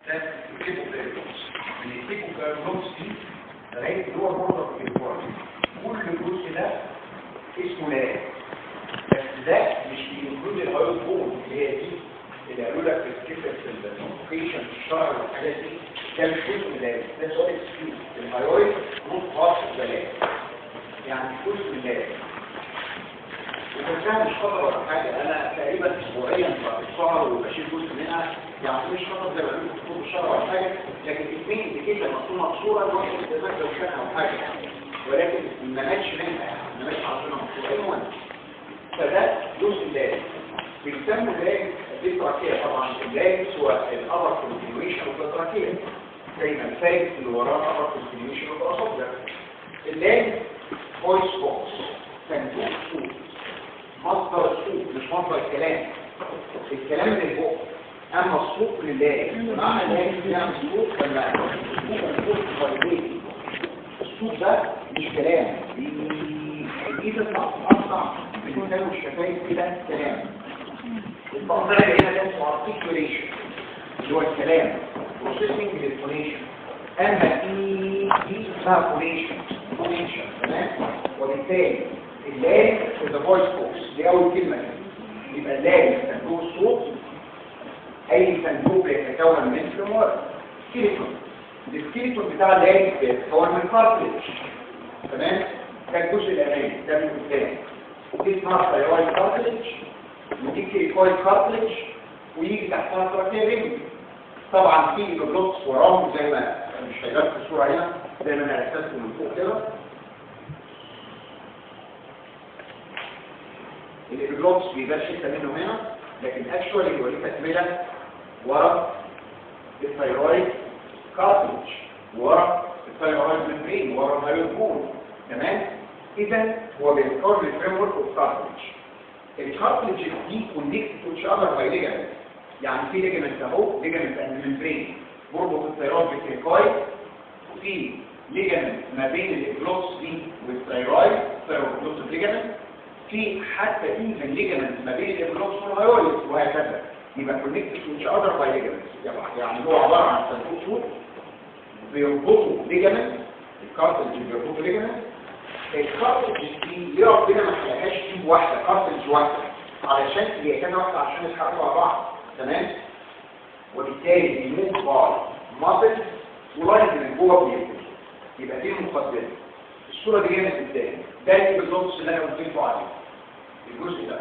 ده الكيبو بيرلوكس. من الكيبو بيرلوكس دي لغايه اللي هو البوردر في الكوارتر كل الجزء ده اسمه لاج، بس ده مش بينكلود الهايوت بون اللي هي دي اللي قالوا لك في الكيفن في الشرع والحاجات دي، ده مش جزء من لاج، ده سؤال اكسكيوز. الهايوت نوت خاص بلاج، يعني مش جزء من لاج. وكان مش خطر ولا حاجه، انا تقريبا اسبوعيا بشتغل وبشيل جزء منها، يعني مش خطر زي ما بيقولوا في كتب الشرع ولا حاجه، لكن الاثنين كده مقصوره الواحد يتذكر لو كان او حاجه، ولكن ما ماتش منها، يعني ما ماتش عشان مقصوره. فده جزء اللاج بيسموا اللاج التراكيه. طبعا اللاج هو الابر كونتينيويشن اوف التراكيه، زي ما الفايت اللي وراه الابر كونتينيويشن اوف الاصابع. اللاج فويس بوكس، صندوق صوت، مصدر الصوت مش مصدر الكلام، الكلام من البق. اما الصوت لله معنى اللاج بيعمل صوت لما الصوت ده مش كلام، دي تطلع اصلا باللسان والشفايف كده كلام. البقدر هنا ده اسمه ارتكيوليشن اللي هو الكلام، بروسيسنج للفونيشن. اما دي اسمها فونيشن، تمام. وبالتالي اللاج في ذا فويس بوكس دي اول كلمه دي. يبقى اللاج صندوق الصوت، اي صندوق بيتكون من سكيلتون. السكيلتون بتاع اللاج بيتكون من كارتليج، تمام. ده الجزء الامامي ده من قدام، دي اسمها ثايرويد كارتليج، ودي كيكويد كارتليج، ويجي تحتها تراكيه رينج. طبعا في بلوكس وراهم زي ما مش هيبان في الصوره هنا، زي ما انا رسمته من فوق كده. البلوكس بيبان حته منه هنا، لكن اكشوالي هو ليه تكمله ورا الثايرويد كارتليج، ورا الثايرويد ممبرين، ورا الهايوت بون، تمام. اذا هو بيتكون من فريم ورك اوف كارتليج. الكارتليج دي كونكت تو اتش اذر باي ليجامنت، يعني في ليجامنت اهو، ليجامنت الممبرين بربط الثايرويد بالكريكويد، وفي ليجامنت ما بين الجلوس دي والثايرويد، ثايرويد ليجامنت، في حتى ايفن ليجامنت ما بين الجلوس والهايويد، وهكذا. يبقى كونكت تو اتش اذر باي ليجامنت، يعني هو عباره عن صندوق صوت بيربطوا ليجامنت، الكارتليج بيربطوا ليجامنت. الكارتليج دي ليه ربنا ما خلقهاش تيب واحده، كارتليج واحده، علشان هي كده واحده عشان يتحركوا مع بعض، تمام. وبالتالي بيموت بعض ماسل ولاين من جوه بيموت. يبقى دي المقدمه. الصوره دي جايه من قدام، ده اللي بالظبط اللي انا قلت لكم عليه الجزء ده.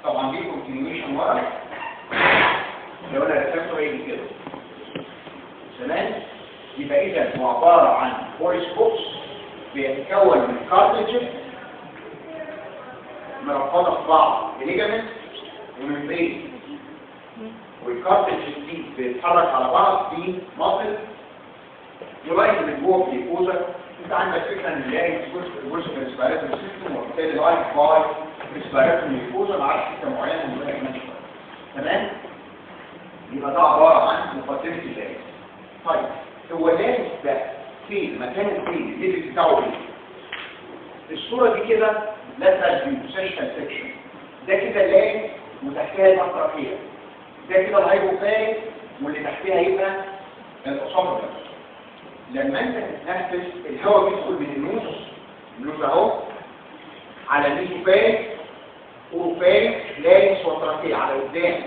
طبعا دي كونتينيويشن ورا، لو انا رسمته هيجي كده، تمام. يبقى اذا هو عباره عن فويس بوكس بيتكون من كارتليج مربوطه في بعض بليجامنت وممبرين، والكارتليج دي بيتحرك على بعض في ماسل ولاين من جوه الجلوكوزا. انت عندك فكره ان اللاج جزء من الريسبيراتوري سيستم، وبالتالي لاين باي ريسبيراتوري جلوكوزا معاك حته معينه من اللاج ماشيه، تمام. يبقى ده عباره عن مقدمه اللاج. طيب هو اللاج ده فين؟ مكان فين؟ الليفل بتاعه ايه؟ الصوره دي كده لاترال بيوسيشن سيكشن، ده كده اللاج وتحتها التراكيه، ده كده الهايبوفارينج، واللي تحتها يبقى الاسوفاجس. لما انت تتنفس الهواء بيدخل من النوز اهو على الميزوفارينج، اوروفارينج، لارينكس والتراكيه على قدام.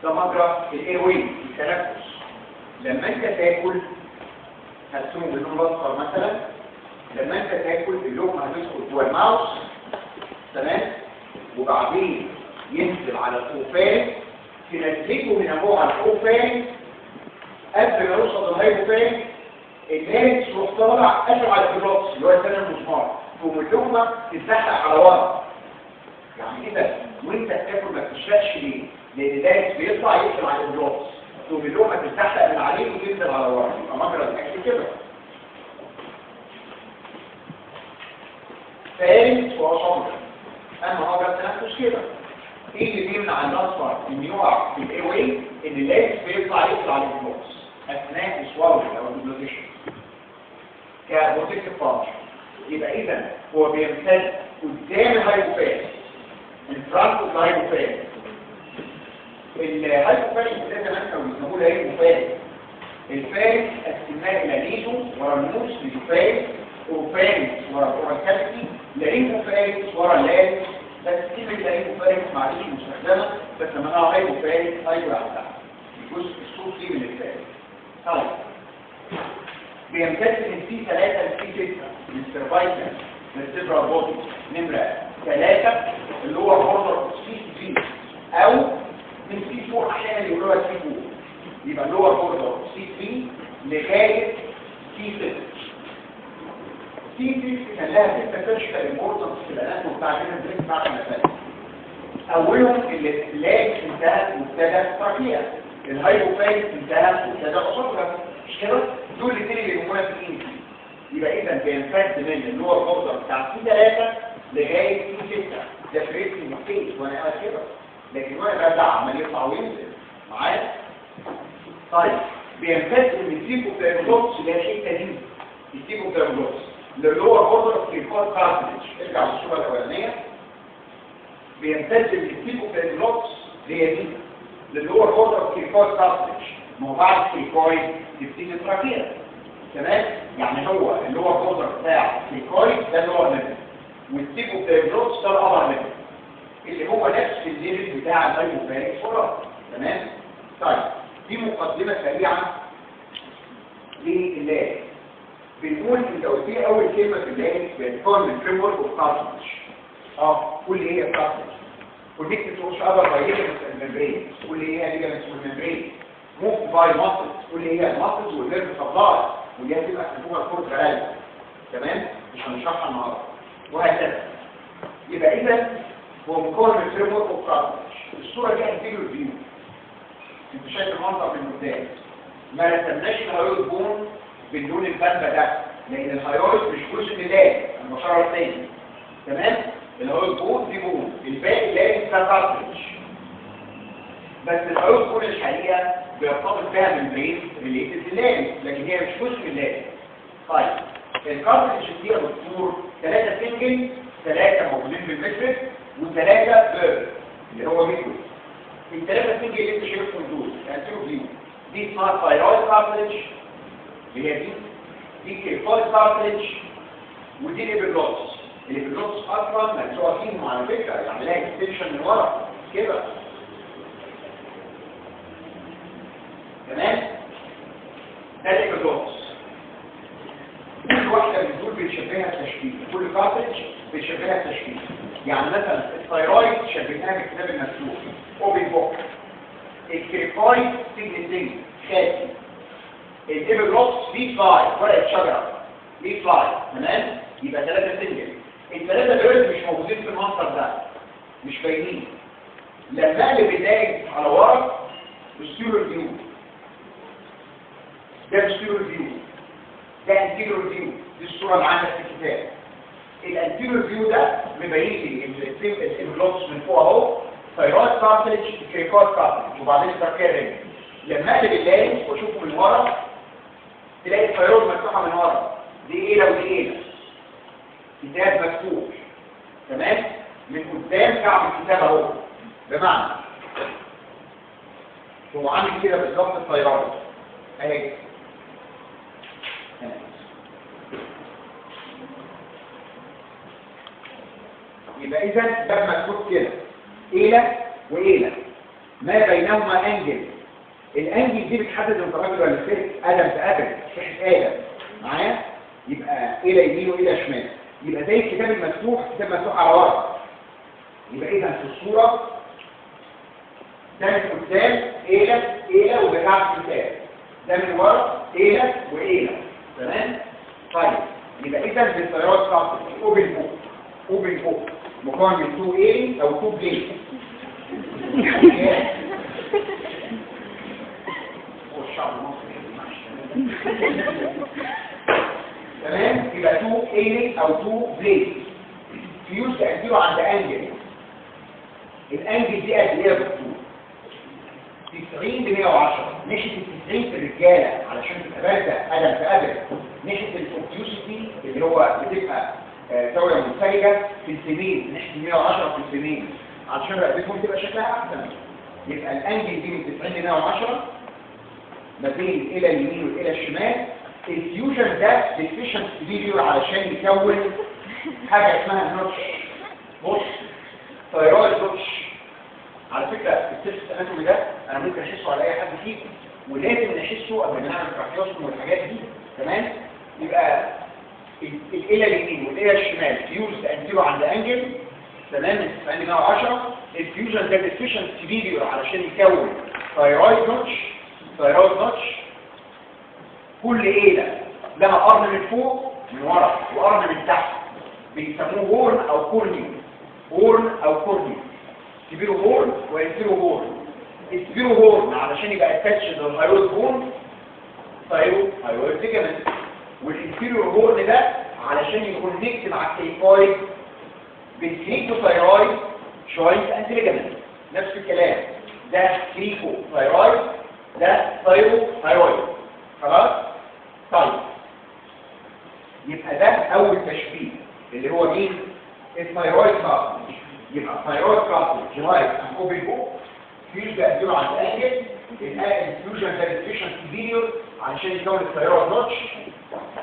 ده مجرى الاير واي، التنفس. لما انت تاكل هتسمه باللون الاصفر مثلا، لما انت تاكل اللقمه هتدخل جوه الماوس، تمام، وبعدين ينزل على الأوفارينج، تنزله من أبوه على الأوفارينج، قبل ما يوصل للهايبوفارينج اللارينكس يروح طالع قافل على الجلوس اللي هو الثاني المسمار، تقوم اللقمه تتزحلق على ورا. يعني كده وانت بتاكل ما بتشرقش ليه؟ لان اللارينكس بيطلع يقفل على الجلوس، تقوم اللقمه تتزحلق من عليه وتنزل على ورا، يبقى مجرى الاكل كده. فارنكس وأسوفاجس. اما مجرى التنفس كده. ايه اللي بيمنع الاصفر ان يقع في الاي واي؟ ان اللارينكس بيطلع يقفل على الجلوس اثناء السوالو او الديبلوكيشن كبروتكتيف فانكشن. يبقى اذا هو بيمتد قدام الهايبوفارينج، الفرونت اوف الهايبوفارينج، الهايبوفارينكس ده كمان كانوا بيسموه الهايبوفارينكس. الفارنكس قسمناه الى نيزو ورا النوز للفارنكس، وفارنكس ورا الاورال لارينجوفارنكس ورا اللارنكس. بس كلمه لارينجوفارنكس معلش مستخدمه، بس سميناها هايبوفارنكس ايوه على الجزء الصوت فيه من الفارنكس. طيب بيمتد من سي 3 لسي 6 من السيرفايكال للسيبرال بودي. نمره 3 اللي هو بوردر سي 3 او من سي 4 احيانا يقولوا لها سي 4، يبقى اللي هو بوردر سي 3 لغايه سي 6. سي 6 كان لها 6 سيرشكال امبورتنس في الاناتومي بتاع الجسم بتاع المسائل. اولهم اللي لاج انتهت وابتدى تراكيا، الهايبوفارينكس انتهت وابتدى اسوفجس، مش كده؟ دول الاثنين اللي بيهمونا في الانتي. يبقى اذا بينفذ من اللي هو البوردر بتاع سي 3 لغايه سي 6. ده فريسنج ستيج وانا قاعد كده، لكن وانا برجع عمال يطلع وينزل معايا. طيب بيمتد من السيبوبيراميدوس اللي هي الحته دي، السيبوبيراميدوس اللي هو بوردر في الكود كارتلج. ارجع للصوره الاولانيه. بيمتد من السيبوبيراميدوس اللي هي دي اللي هو بوردر في الكود كارتلج. ما هو بعد الكويد تبتدي تراكيا، تمام؟ يعني هو اللي هو البوردر بتاع الكويد ده اللي هو الليفل، والسيبوبيراميدوس ده الابر ليفل اللي هو نفس الليفل بتاع الهايبوفارينكس فورا، تمام؟ طيب دي مقدمة سريعة لللاج. بنقول ان لو دي اول كلمة في اللاج بتكون من فريم ورك اوف كارتلج. قول لي ايه الكارتلج؟ كونكتد تو ايتش اذر باي الممبرين. قول لي ايه الليجامنتس والممبرين؟ موف باي ماسلز. قول لي ايه الماسلز والنيرف سبلاي، ودي هتبقى اسمها الكورد غالي، تمام؟ مش هنشرحها النهارده وهكذا. يبقى اذا هو مكون من فريم ورك اوف كارتلج. الصورة دي هتجيله الفيو، انت شايف المنظر من قدام. ما رسمناش الهايرويد بون باللون البامبا ده، لان الهايرويد مش جزء من اللاج، المشاره الثاني، تمام؟ الهايرويد بون دي بون، الباقي لاج ده كارتلج. بس الهايرويد بون الحقيقه بيرتبط بها من برين ريليتد للاج، لكن هي مش جزء من اللاج. طيب الكارتلج دي يا دكتور 3 سنجل، 3 موجودين في المترك، و3 بيرد اللي هو ميكرو. الثلاثة سنجل اللي انت شايفهم دول هتشوفوا فيهم دي اسمها ثايرويد كارتلج اللي هي دي كيفويد كارتلج، ودي الابيجلوتس. الابيجلوتس اصلا ملزوقه فيهم على فكره، يعني لها اكستنشن من ورا كده، تمام؟ ده الابيجلوتس. كل واحده من دول بتشبهها تشبيه، كل كارتلج بتشبهها تشبيه. يعني مثلا الثايرويد شبهناها بالكتاب المفتوح اوبن بوك، الكريفايد سيجنتين خاسي، الابيجلوتس ليه فلاي ورقه شجره ليه فلاي، تمام؟ يبقى 3 سنجل. ال3 دول مش موجودين في المنظر ده، مش باينين. لما اقلب اللاج على ورا بوستيريور فيو، ده بوستيريور فيو، ده انتيريور فيو. دي الصوره اللي عندك في الكتاب. الانتيريور فيو ده مبين لي الابيجلوتس من فوق اهو، ثايرويد كارتلج، كريكويد كارتلج، وبعدين تركيا رينج. لما اقلب اللاج واشوفه من ورا تلاقي الثايرويد مفتوحه من ورا، دي ايه ودي ايه، كتاب مفتوح، تمام؟ من قدام كعب الكتاب اهو، بمعنى هو عامل كده بالظبط الثايرويد اهي. يبقى اذا ده مكتوب كده إيلة وإيلة، ما بينهما أنجل. الأنجل دي بتحدد انت راجل ولا ست، أدم بأدم، صحة آدم معايا. يبقى إيلة يمين وإيلة شمال، يبقى زي الكتاب المفتوح، كتاب مفتوح على ورا. يبقى إذا في الصورة ده من قدام إيلة وبتاع الكتاب، ده من ورا إيلة وإيلة، تمام؟ طيب يبقى إذا بالطيارات بتاعتك أوبن فوق مكون من 2 ايه او 2 بليت. والشعب المصري تمام؟ يبقى 2 ايه او 2 بليت فيوز تأثيره عند انجل. الانجل دي قد ايه يا دكتور؟ 90 ب 110. نشة ال 90 في الرجاله علشان تبقى بارده قدم في قدم. نشة الفوكيوسيتي اللي هو بتبقى زاويه منفرجه في السمين، نحكي 110 في السمين علشان رقبتهم تبقى شكلها احسن، يبقى الانجل دي من 90 ل 110 ما بين الى اليمين والى الشمال. الفيوجن ده ديفيشنت فيديو علشان يكون حاجه اسمها نوتش. بص ثايرويد نوتش. على فكره التست اناتومي ده انا ممكن احسه على اي حد فيكم، ولازم نحسه قبل ما نعمل تراكيوستوم والحاجات دي. تمام؟ يبقى الى اليمين والى الشمال فيوز انتيرو عند انجل تمام من 90 ل 110. الفيوجن ده ديفيشنت فيديو علشان يكون ثايرويد نوتش. ثايرويد نوتش كل ايه لها قرن من فوق من ورا وقرن من تحت، بيسموه هورن او كورنيو. هورن او كورنيو، كبيره هورن وينتيرو هورن. الكبيره هورن علشان يبقى اتاتش للثايرويد هورن ثايرويد ليجامنت، والانفيريور هورن ده علشان يكونكت مع الكيفويد بالكريكو ثايرويد جوينت اند ليجامنت. نفس الكلام، ده كريكو ثايرويد ده ثايرويد. خلاص؟ طيب يبقى ده اول تشبيه اللي هو مين؟ الثايرويد كارتلج. يبقى الثايرويد كارتلج رايت اند اوبن بوك فيوز بيقدروا على الانجل الفيوجن ديفيشنت فيديو علشان يكون الثايرويد نوتش.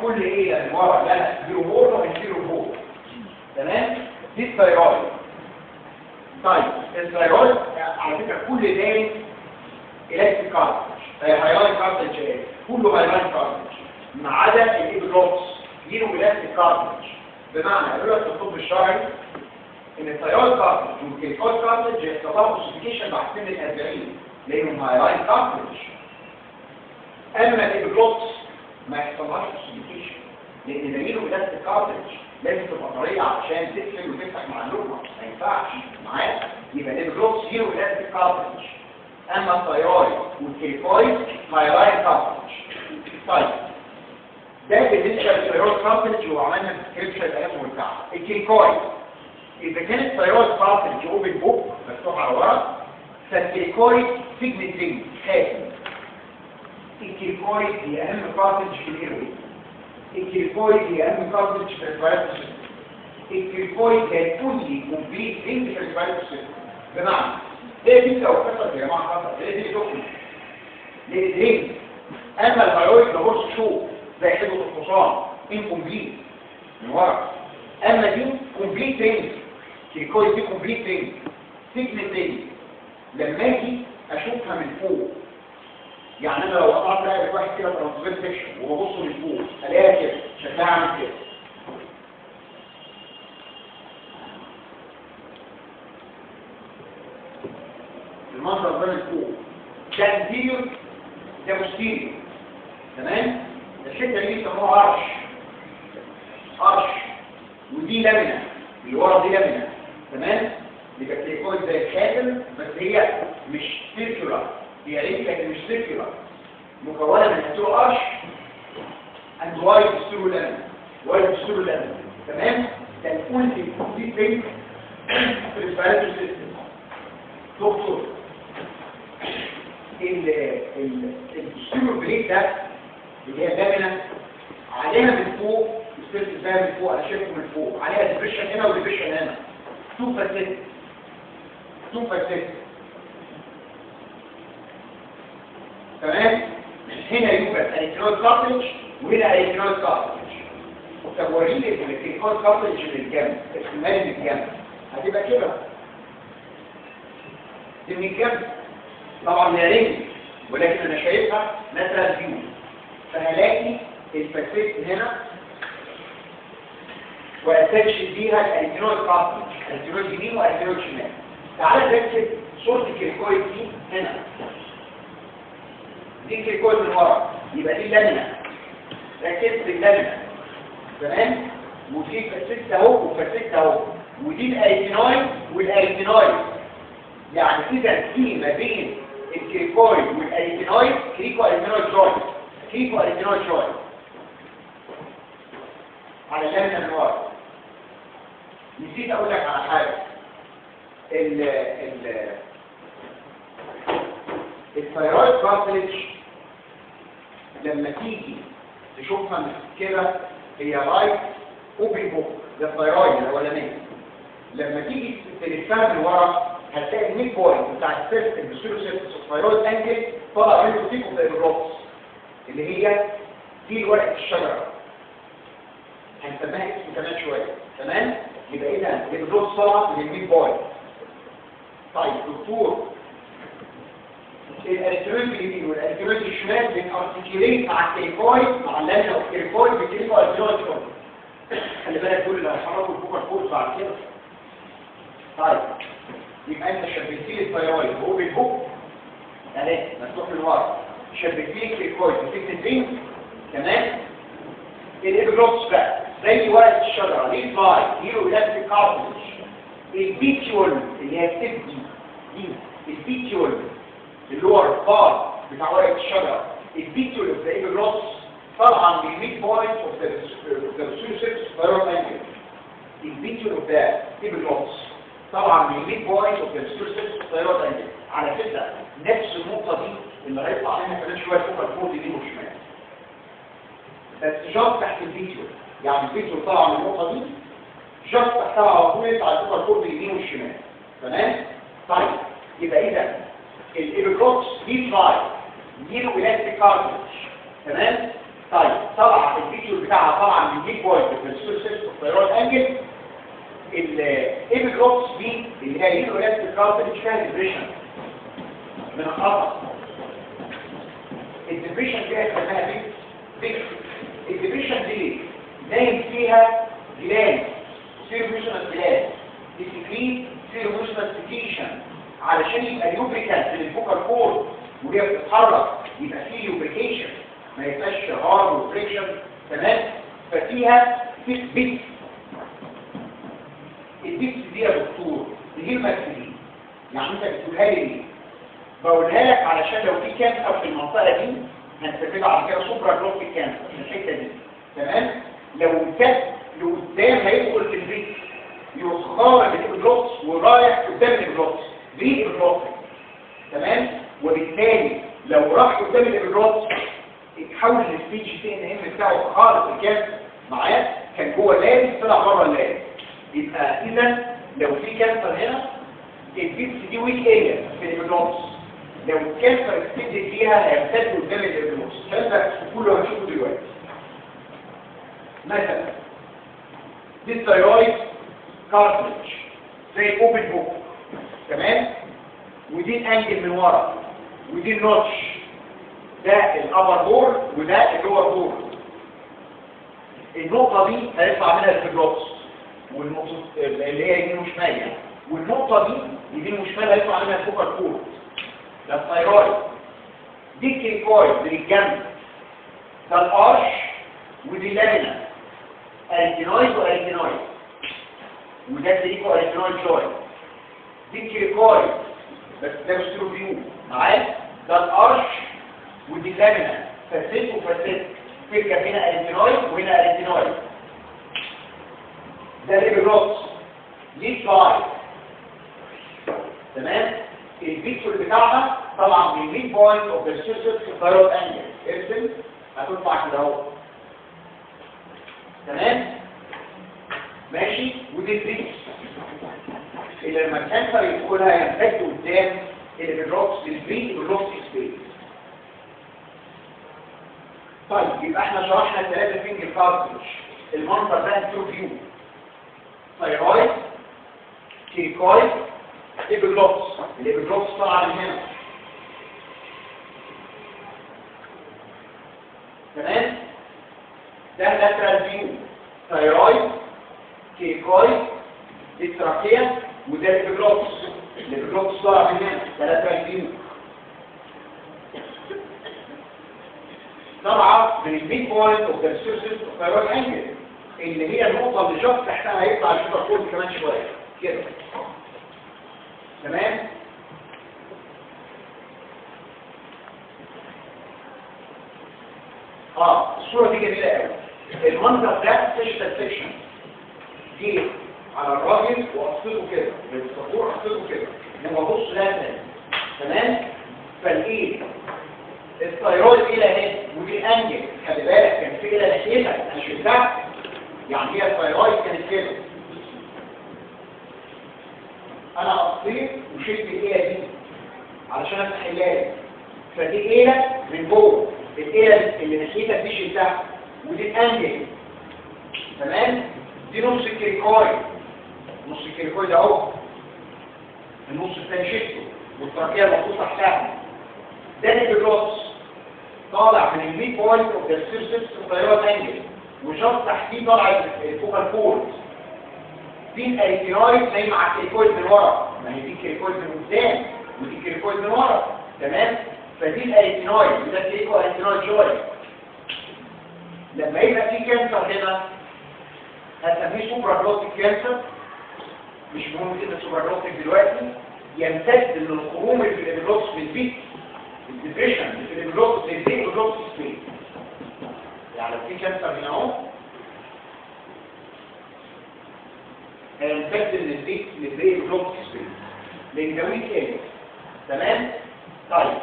كل ايه اللي ورا لها زيرو هورن وانتيرو هورن. تمام؟ دي الثايرويد. طيب الثايرويد على فكره كل ده الاستيك كارتلج، هايلاين كارتلج، كله هايلاين كارتلج ما عدا الابيجلوتس لينو الاستيك كارتلج. بمعنى قالوا لك في الطب الشرعي ان الثايرويد كارتلج والكيفويد كارتلج يستطيعوا اوسيفيكيشن بعد سن ال 40 لانهم هايلاين كارتلج. اما الابيجلوتس ما يحصلهاش اوسيفيكيشن لان ده لينو الاستيك كارتلج لازم تبقى طريه عشان تقفل وتفتح مع اللقمه، ما ينفعش معاك. يبقى الابيجلوتس لينو الاستيك كارتلج، اما الثايرويد والكيفويد هايلاين كارتلج. طيب ده بالنسبه للثايرويد كارتلج وعملنا ديسكريبشن الاناتومي بتاعها. الكيفويد اذا كانت الثايرويد كارتلج اوبن بوك مفتوح على ورا، فالكيفويد سيجمنتين خاتم. الكيفويد هي اهم كارتلج في الايروي. الكيفويد هي اهم كارتلج في الريسبيراتوري سيستم. الكيفويد هي الكونلي كومبليت رينج في الريسبيراتوري سيستم. بمعنى ليه دي لو كسرت يا جماعه حصل ليه دي تخرج ليه؟ اما الهايرويد ده بص شوف زي حدوة الحصان انكمبليت من ورا، اما دي كومبليت رينج. الكيفويد دي كومبليت رينج سيجمنت رينج. لما اجي اشوفها من فوق، يعني انا لو قطعت رقبه واحد كده ترانسفير سيكشن وببص من فوق الاقيها كده شكلها عامل كده. المنظر ده من فوق ده انتيريور ده بوستيريور. تمام؟ الحته دي بيسموها ارش ودي لامينا اللي ورا دي لامينا. تمام؟ يبقى الكيفويد زي الخاتم بس هي مش سيركولار، هي رينج لكن مش سيركولار، مكونه من تو ارش اند وايد سترو لامينا. تمام؟ ده الفول دي فين في الريسبيراتوري سيستم. دكتور السيرو بليك ده اللي هي لامينا عليها من فوق السيرت ازاي من فوق، انا شايفه من فوق عليها ديفيشن هنا وديفيشن هنا 2%. تمام؟ هنا يوجد الكترود كارتلج وهنا الكترود كارتلج. طب وريني الكترود كارتلج من الجنب، احتمال من الجنب هتبقى كده دي من الجنب. طبعا هي رينج ولكن انا شايفها مثلا فيو، فهلاقي الفاسيت هنا واتاتش بيها الكترود كارتلج، الكترود يمين والكترود شمال. تعالى نكتب صورة الكيفويد دي هنا. دي الكيفويد من ورا، يبقى دي اللامينا. ركزت اللامينا. تمام؟ ودي فاسيت اهو وفاسيت اهو، ودي الالكينويد والالكينويد. يعني اذا في ما بين الكيفويد والالكينويد كريكو الكينويد جوينت. على اللامينا من ورا. نسيت اقول لك على حاجه. الثايرويد كارتلج لما تيجي تشوفها كده هي رايت اوبن بوك، ده الثايرويد الاولانيه. لما تيجي تلفها من ورا هتلاقي الميد بوينت بتاع السيستم السيرو سيستم الثايرويد انجل طالع منه سيكو زي الروبس اللي هي دي ورقه الشجره، هنسميها اسم كمان شويه. تمام؟ يبقى اذا الروبس طالعه من الميد بوينت. طيب دكتور، الالكترون اليمين والالكترون الشمال بينارتيكيوليت مع الكيريكويد مع اللامينا والكيريكويد بيكتبوا الكترون. خلي بالك دول اللي هيحركوا الفوكال كورد بعد كده. طيب يبقى انت شبكت لي الثايرويد وهو بالهوك اهي مفتوح من ورا، شبكت لي الكيريكويد وفكت البين. تمام؟ الابيجلوتس بقى زي ورقه الشجره ليه فلاي هيرو الاستيك كارتج. البيتيول اللي هي التبدي دي البيتيول اللي هو الفار بتاع ورقه الشجره، البيتيول اوف ذا ايبيجلوتس طبعا من الميد بوينت اوف ذا سيرو ثايرويد انجل. البيتيول اوف ذا ايبيجلوتس طبعا من الميد بوينت اوف ذا سيرو ثايرويد انجل. على فكره نفس النقطه دي اللي هيطلع منها كمان شويه فوق الفوق دي وشمال، بس جاست تحت الفيديو. يعني الفيديو طالع من النقطه دي جاست تحتها على طول يطلع الفوق الفوق اليمين والشمال. تمام؟ طيب يبقى اذا الابيجلوتس دي فلاي يلو الاستيك كارتج. تمام؟ طيب طبعا الفيديو بتاعها طبعا من الميد بوينت اوف ذا سيرو ثايرويد انجل. الابيجلوتس دي اللي هي يلو الاستيك كارتج فيها ديبريشن من الخطأ. الديبريشن فيها اسمها بيك. الديبريشن دي نايم فيها جلاند سيروميشنال جلاند ديسكريت سيروميشنال سكيشن علشان يبقى ليوبريكانت للفوكال كورد وهي بتتحرك يبقى فيه ليوبريكيشن ما يبقاش هارد وفريكشن. تمام؟ ففيها بيكس. البيكس دي يا دكتور دي المكسدين، يعني انت بتقولها لي ليه؟ بقولها لك علشان لو في كانسر في المنطقه دي هنسميها على كده سوبرا جلوتيك كانسر في الحته دي. تمام؟ لو الكاس لقدام هيدخل في البيت يخرج الابيجلوتس ورايح قدام الابيجلوتس دي الابيجلوتس. تمام؟ وبالتالي لو راح قدام الابيجلوتس اتحول للستيج تي ان ام بتاعه خالص. الكانسر معاه كان جوه اللاب طلع بره اللاب. يبقى اذا لو في كانسر هنا البيتس دي ويك اريا في الابيجلوتس، لو الكانسر اكتدت فيها هيمتد قدام الابيجلوتس. الكلام ده كله هنشوفه دلوقتي. مثلا دي الثايرويد كارتلج زي الاوبن بوك. تمام؟ ودي الانجل من ورا ودي النوتش، ده الابر بور وده اللور بور. النقطه دي هيطلع منها الابيجلوتس والنقطه اللي هي يمين وشمال يعني. والنقطه دي يمين وشمال هيطلع منها الفوكال كورد. ده الثايرويد. دي الكيريكويد للجنب، ده الارش ودي اللامينا اريتينويد واريتينويد وده تريكو اريتينويد جوينت. دي الكيريكويد بس ده بسترو فيو معاك، ده الارش ودي اللامينا فاسيت وفاسيت. تركب هنا اريتينويد وهنا اريتينويد. ده الابيجلوتس ليه سلايد. تمام؟ الفيكتور بتاعها طبعا من الميد بوينت اوف ذا سيرفيس ثايرويد انجل. ارسم هتطلع كده اهو. تمام؟ ماشي؟ ودي الفيكس اللي لما الكانسر يدخلها يمتد قدام الابيجلوتس للبري ابيجلوتس سبيس. طيب يبقى احنا شرحنا الثلاثه فينجر كارتلج. المنظر ده انترو فيو ثايرويد كيريكويد ابيجلوتس. الابيجلوتس طالعه من هنا. تمام؟ ده لاترال فيو ثايرويد كيريكويد التراكيه وده الابيجلوتس. الابيجلوتس طالعه من هنا. ده لاترال فيو طالعه من الميد بوينت اوف ذا سيرفيس ثايرويد انجل اللي هي النقطه اللي جاست تحتها هيطلع الفوكال كورد كمان شويه كده. تمام؟ الصوره دي جميله قوي. المنظر ده فيشتال سيكشن دي على الراجل واقصده كده بالصفور اقصده كده لما ابص لها. تمام؟ فالايد الثايرويد الى هنا ودي الانجل خلي بالك كان في الى ناحيتها انا شفتها يعني هي الثايرويد كانت كده. انا بصيت وشلت الايه دي علشان افتح اللاب، فدي ايه من جوه، الايه اللي ناحيتك دي شلتها، ودي الانجل. تمام؟ دي نص الكريكويد، نص الكريكويد اهو، النص الثاني شلته والتراكيه المفروض تحتها. ده الابيجلوتس طالع من الميد بوينت اوف ذا سيرفيس الثايرويد انجل، وجاست تحتيه طالع الفوكال كورد. دي الاريتينويد نايمه على الكريكويد من ورا، ما هي دي الكريكويد من قدام ودي الكريكويد من ورا. تمام؟ فدي الاريتينويد وده الكريكو اريتينويد جوينت. لما يبقى في كانسر هنا هتسميه سوبرا جلوتيك كانسر، مش مهم كده سوبرا جلوتيك دلوقتي، يمتد من الخروم اللي في الابيجلوتس من البيت، الديبريشن اللي في الابيجلوتس للابيجلوتس سبيس. يعني لو في كانسر هنا اهو هيمتد من البيت للابيجلوتس سبيس للجويك ايه. تمام؟ طيب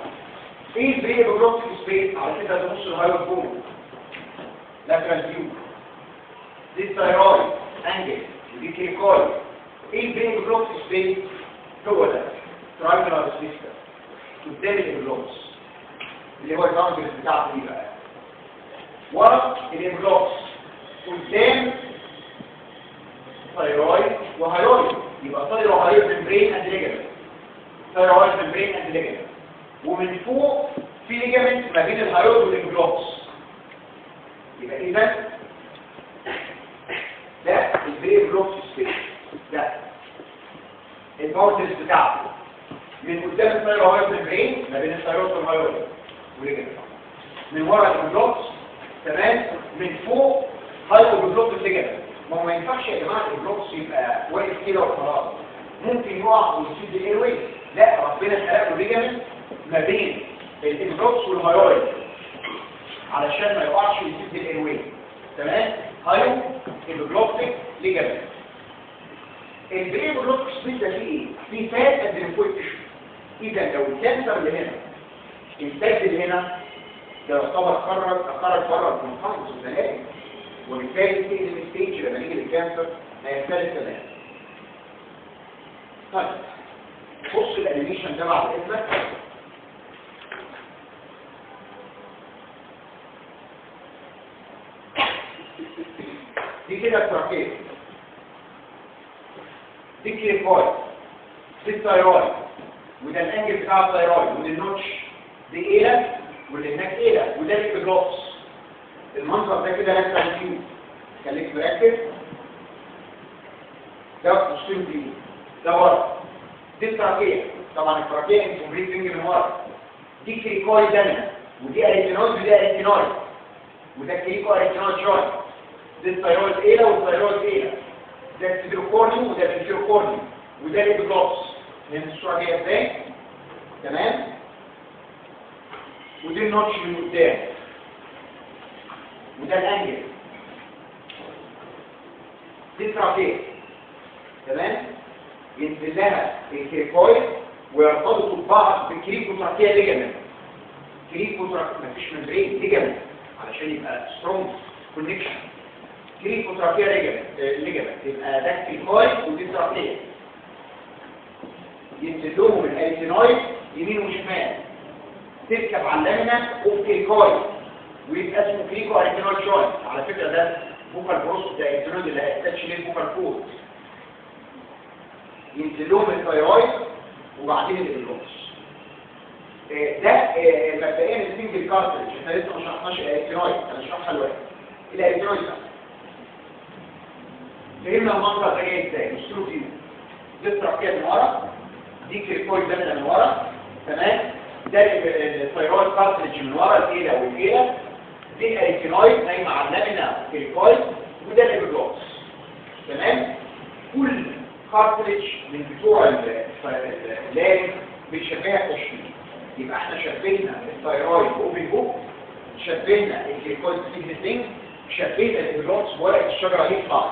ايه الابيجلوتس سبيس؟ على كده ده نص الهايوت بون لاترال فيو، دي الثايرويد انجل ودي كريكويد. ايه الابيجلوتس سبيس؟ هو ده تراينجلر سيستم قدام الابيجلوتس اللي هو الباوندرز بتاعته دي بقى، ورا الابيجلوتس قدام ثايرويد وهايرويد، يبقى ثايرويد ممبرين اند ليجمنت، ثايرويد ممبرين اند ليجمنت، ومن فوق في ليجمنت ما بين الهايرويد والابيجلوتس. يبقى اذا ده الابيجلوتس سبيس، ده الباوندرز بتاعته من قدام الثايرويد ممبرين ما بين الثايرويد والهايرويد وليجمنت، من ورا الابيجلوتس. تمام؟ من فوق هايرويد ليجمنت. ما ينفعش يا جماعه الابيجلوتس يبقى واقف كده وخلاص، ممكن يقع ويسيب الايروي. لا، ربنا خلق له ليجمنت ما بين الابيجلوتس والهايرويد علشان ما يقعش ويسيب الايروي. تمام؟ هايو ابيجلوتيك ليجمنت. الابيجلوتيك سبيس ده فيه ايه؟ فيه فات قد الفويد تيشو. اذا لو الكانسر اللي هنا الفات اللي هنا ده يعتبر خرج بره المنفصل الزهائي، وبالتالي الستيج لما نيجي للكانسر هيختلف تماما. طيب بص الانيميشن ده بعد اذنك. دي كده التراكيه، دي الكريكويد، دي الثايرويد، وده الانجل بتاع الثايرويد، وده النوتش، دي ايله واللي هناك ايله، وده الابيجلوتس. المنظر ده كده لاترال فيو، خليك مركز. ده بوستيريور فيو، ده ورا. دي التراكيه، طبعا التراكيه انكمبليت رينج من ورا. دي كريكويد دايما، ودي اريتينويد وده اريتينويد، وده كريكو اريتينويد جوينت. دي الثايرويد ايله والثايرويد ايله، ده السيبيروكورنيوم وده الانفيروكورنيوم، وده الابيجلوتس. فهمت الصوره دي ازاي؟ تمام؟ ودي النوتش من قدام، وده الانجل، دي التراكيه. تمام؟ ينزل لها الكريكويد ويرتبطوا ببعض بالكريكو تراكيه ليجمنت. كريكو تراكيه مفيش ممبرين، ليجمنت علشان يبقى سترونج كونكشن. كريكو تراكيه ليجمنت يبقى ده الكريكويد ودي التراكيه. ينزل لهم الاريتينويد يمين وشمال، تركب على اللامينا اوف كريكويد ويبقى اسمه كريكو اريتينويد جوينت. على فكره ده فوكال بروس، ده الاريتينويد اللي هيتاتش للفوكال كورد. ينزل لهم الثايرويد وبعدين الابيجلوتس. ده مبدئيا السنجل كارتريج. احنا لسه ما شرحناش الاريتينويد، انا شرحها دلوقتي. الاريتينويد فهمنا المنظر ده جاي ازاي. بصوا فيه، دي التراكيه من ورا، دي كريكويد ده من ورا. تمام؟ ده الثايرويد كارتريج من ورا، الايله والايله. دي الاريتينويد نايمه على اللامينا كريكويد، وده الابيجلوتس. تمام؟ كل كارتريج من بتوع اللارينكس بنشبهها تشبيه. يبقى احنا شبهنا الثايرويد باوبن بوك، شبهنا الكريكويد سيجنتنج، شبهنا الابيجلوتس بورقه الشجره دي طبعا.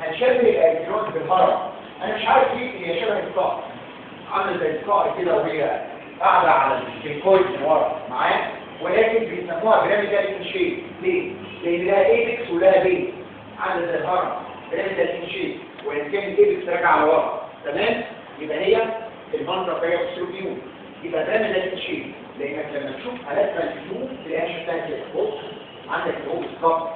هنشبه الاريتينويد بالهرم. انا مش عارف ليه هي شبه القاع، عامله زي القاع كده وهي قاعده على الكريكويد من ورا معاه، ولكن بيسموها بيراميدال شيب. ليه؟ لان لها ايبكس ولها بيت، عامله زي الهرم بيراميدال شيب، وان كان الايبكس راجعه لورا. تمام؟ يبقى هي بالظبط.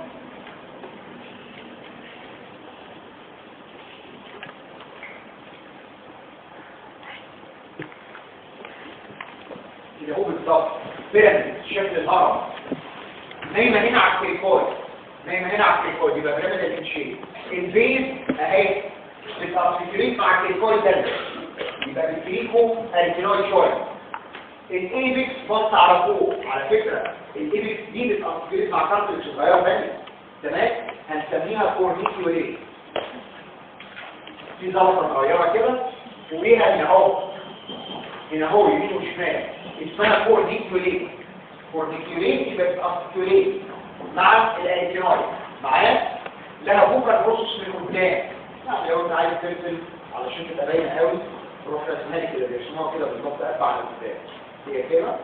اللي هو بالظبط بيراميد شكل الهرم، نايمه هنا على الكريكويد، نايمه هنا على الكريكويد، يبقى بيراميد الانشيل. البيز اهي بتارتكيوليت مع الكريكويد ده، يبقى بتريكو ارتينويد شويه. الايبكس بص على فوق، على فكره الايبكس دي بتارتكيوليت مع كارتلج صغيره ثانيه، تمام؟ هنسميها كورنيكيوليت. في زلطه صغيره كده فوقيها هنا اهو، هنا اهو يمين وشمال، اسمها كورنيكيوليت. كورنيكيوليت يبقى بتارتكيوليت مع الارتينويد، معاه لها بوكال بروسس من قدام. يعني لو انت عايز ترسم علشان تبقى باينه قوي روح رسمها لي كده، بيرسموها كده بالظبط قطع على قدام، هي كده.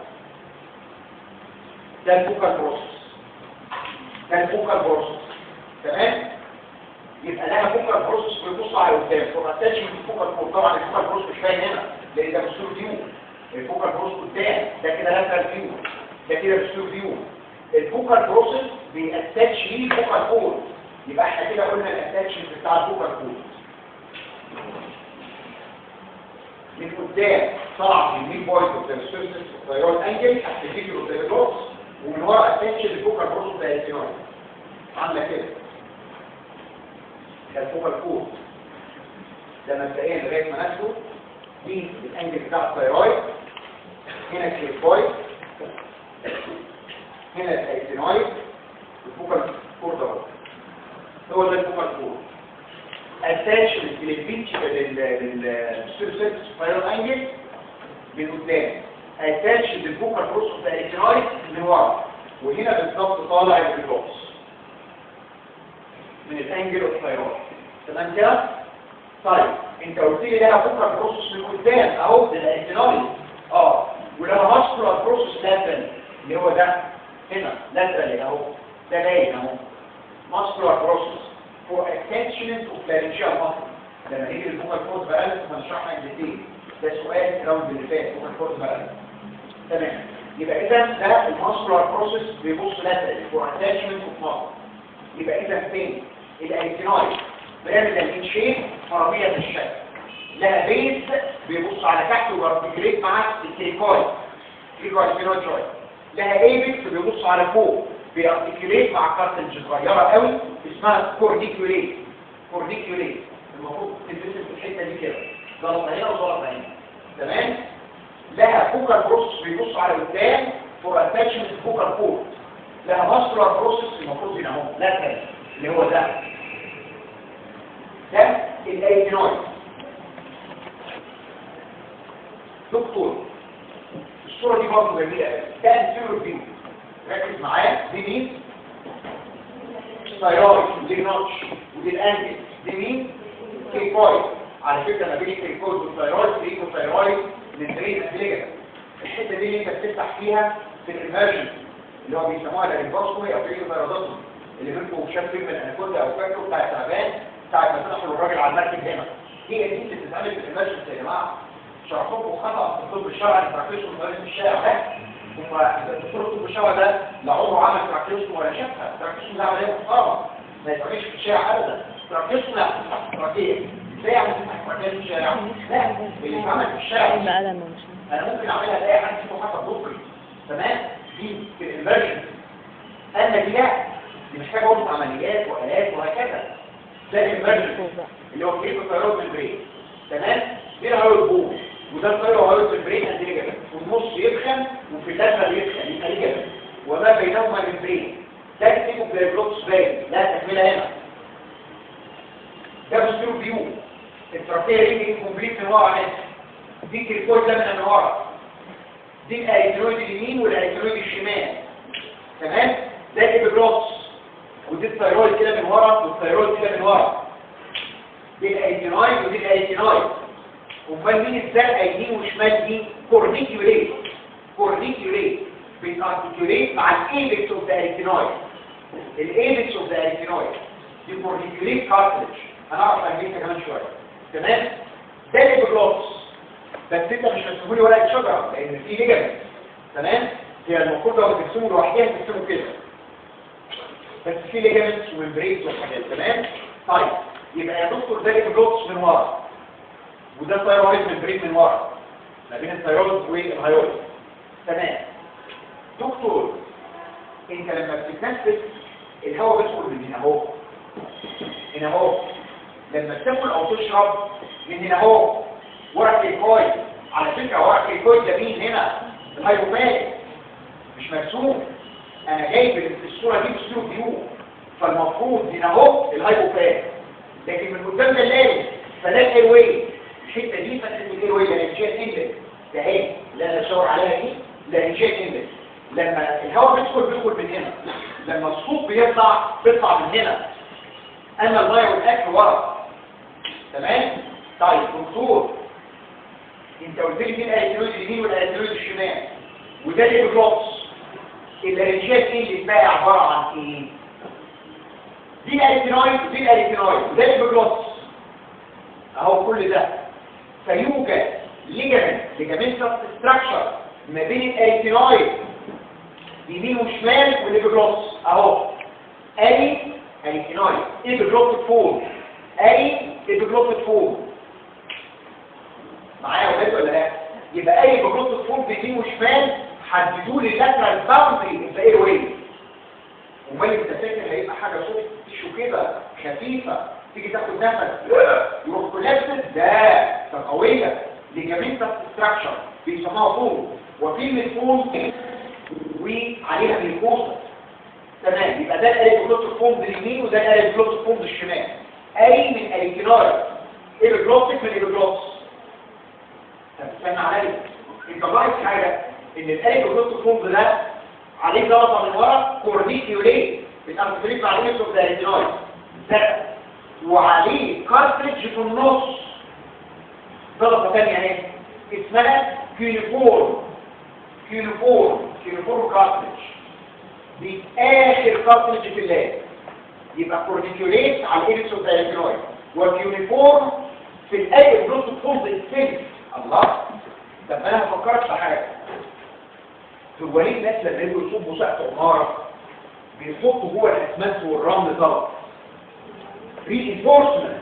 ده البوكال بروسس، ده البوكال بروسس، تمام؟ يبقى لها بوكال بروسس بيبص على قدام، فورتاتش من البوكال بروسس. طبعا البوكال بروسس مش باين هنا لان ده بصور فيو، البوكال بروسس قدام، ده كده لاترال فيو، ده كده بصور فيو. البوكال بروسس بيأتاتش ليه البوكال كود، يبقى احنا كده قلنا الاتاتشمنت بتاع البوكال كود من قدام طلع من الميد بوينت اوف ذا سيرفيس ثايرويد انجل تحت الفيجر اوف ذا جلوس، ومن ورا اتاتش للبوكال بروسس بتاع الارتينويد عامله كده. ده البوكال كود ده مبدئيا لغايه ما ناخده دي الانجل بتاع الثايرويد، هنا الكليفويد، هنا الارتينويد، البوكال كود ده هو ده البوكال كود. اتاتشمنت للسيرفيس ثايرويد انجل من قدام، اتاتش للبوكال بروسس بتاع الارتينويد من ورا، وهنا بالظبط طالع الجلوس من الانجل اوف ثايرويد، تمام كده؟ طيب انت قلت لي لها بوكال بروسس من قدام اهو للارتينويد، ولها ماسكولار بروسس لاترال اللي هو ده هنا لاترال اهو، ده باين اهو ماسكولار بروسس for attachment of laryngeal muscle. لما نيجي البوكال كورد بالانس هنشرحها الاثنين، ده سؤال الراوند اللي فات بوكال كورد بالانس، تمام؟ يبقى اذا ده الماسكولار بروسس بيبص لاترال for attachment of muscle. يبقى اذا فين الارتينويد بيراميدال ان شيب، هرميه في الشكل، لها بيز بيبص على تحت وبيارتكيوليت مع الكريكويد، كريكويد شويه، لها ايبكس بيبص على فوق بيارتكيوليت مع كارتلج صغيره قوي اسمها كورنيكيوليت. كورنيكيوليت المفروض تلبسها في الحته دي كده، ضغطه هنا وضغطه هنا، تمام؟ لها بوكال بروسس بيبص على قدام فور اتاتشمنت بوكال كورد، لها ماسكولار بروسس المفروض هنا اهو لاترال اللي هو ده الارتينويد. دكتور الصوره دي برضه جميله قوي، ده انتيريور فيو، ركز معايا، دي مين؟ ثايرويد، ودي نوتش، ودي الانجل، دي مين؟ كريكويد. على فكره ما بين الكريكويد والثايرويد كريكو ثايرويد من درين افليجا، الحته دي اللي انت بتفتح فيها في الامرجنسي اللي هو بيسموها لارينجوسكومي او كريكو ثايرويدوتومي، اللي منكم شاف فيلم الاناكوندا او فاكره بتاع التعبان بتاع ما فتحوا الراجل على المركب هنا، هي دي اللي بتتعمل في الامرجنسي يا جماعه. شرحوكم خطا في الطب الشرعي تراكيشن في الشارع ده، الدكتور الطب الشرعي ده لا عمره عمل تراكيشن ولا شافها، تراكيشن ده عمليه محترمه ما يتعملش في الشارع ابدا. تراكيشن لا تراكيه ازاي يعني تفتح تراكيه في الشارع؟ لا اللي اتعمل في الشارع انا ممكن اعملها لاي حد فيه حتى بطري، تمام؟ دي في الامرجنسي. اما دي لا، دي محتاجه برضه عمليات والات وهكذا. ده الامرجنسي اللي هو كريكو ثايرويد ممبرين، تمام؟ دي الهايرويد بول، وده الثايرويد ممبرين اندريجا، والنص يدخن وفي اللاترال يدخن يبقى ليجا، وما بينهما ممبرين. ده كريكو بلايبلوكس باين، لا تكمله هنا. ده بوستيرو فيو، التراكيه رينج كومبليت من ورا هنا، دي كريكويد ده من ورا، دي الاريترويد اليمين والاريترويد الشمال، تمام؟ ده الابيجلوتس، ودي الثايرويد كده من ورا والثايرويد كده من ورا، دي الاريترويد ودي الاريترويد. امال مين الزرقاء يمين وشمال دي؟ كورنيكيوليت. كورنيكيوليت بتارتكيوليت مع الايبكس اوف ذا اريترويد، الايبكس اوف ذا اريترويد دي كورنيكيوليت كارتلج، هنعرف اهميتها كمان شويه، تمام؟ ده الابيجلوتس، بس انت مش هتسيبولي ورقه شجره لان في ليجامنت، تمام؟ هي المفروض لو بترسمه لوحدها ترسمه كده، بس في ليجامنتس وممبرينز وحاجات. تمام. طيب يبقى يا دكتور ده ليجامنتس من ورا وده ثايرويد ممبرين من ورا ما بين الثايرويد والهايويد. تمام. دكتور انت لما بتتنفس الهواء بيدخل من هنا اهو، هنا اهو، لما تاكل او تشرب من هنا اهو ورق الكويد. على فكره ورق الكويد ده مين هنا؟ الهايبوفاج مش مرسوم، انا جايب الصوره دي بصوره فيو، فالمفروض هنا اهو الهايبوفاج، لكن من قدام ده اللارنكس، فده الاير واي. الحته دي فتحه الاير واي لارنجيال اندكس ده اهي اللي انا بشاور عليها دي لارنجيال اندكس. لما الهواء بيدخل من هنا، لما الصوت بيطلع من هنا، اما الميه والاكل ورا. تمام. طيب دكتور انت قلت لي في الاريترويد اليمين والاريترويد الشمال وده الابيجلوتس. اللارنجيال اندكس بقى عباره عن ايه؟ دي الاريترويد ودي الاريترويد وده الابيجلوتس اهو كل ده. فيوجد ليجامنتال ستراكشر ما بين الاريترويد يمين وشمال والابيجلوتس اهو. اريترويد ابيجلوتيك فولد، ابيجلوتيك فولد. معايا ولاد ولا لا؟ يبقى ابيجلوتيك فولد يمين وشمال حددوا لي اللاترال باوندري اوف ذا اير واي. امال انت فاكر هيبقى حاجه صوت تشو كده خفيفه تيجي تاخد نفس يروح كولابس؟ ده قويه ليجامنتال ستراكشر بيسموها فولد، وكلمه فولد وعليها ميكوزا. تمام. يبقى ده الاريترويد فولد اليمين وده الاريترويد فولد الشمال. من اريترويد ابيجلوتيك من ابيجلوتس. طب استنى عليا، انت لاحظ حاجه ان الاريترويد فولد ده عليه ضغطه من ورا كورنيكيوليت الارتريت مع الريس اوف ذا اريترويد ده، وعليه كارتريدج في النص ضغطه ثانيه اهي اسمها كيونيفورم كارتريدج. دي اخر كارتريدج في اللاب. يبقى كورنيكيوليت على الريس اوف ذا اريترويد وكيونيفورم في الاريترويد فولد السيلف. الله. طب انا هفكرك في حاجه. هو ليه الناس لما يجوا يصبوا سقف عماره بيحطوا جوه الاسمنت والرمل طبق رينفورسمنت،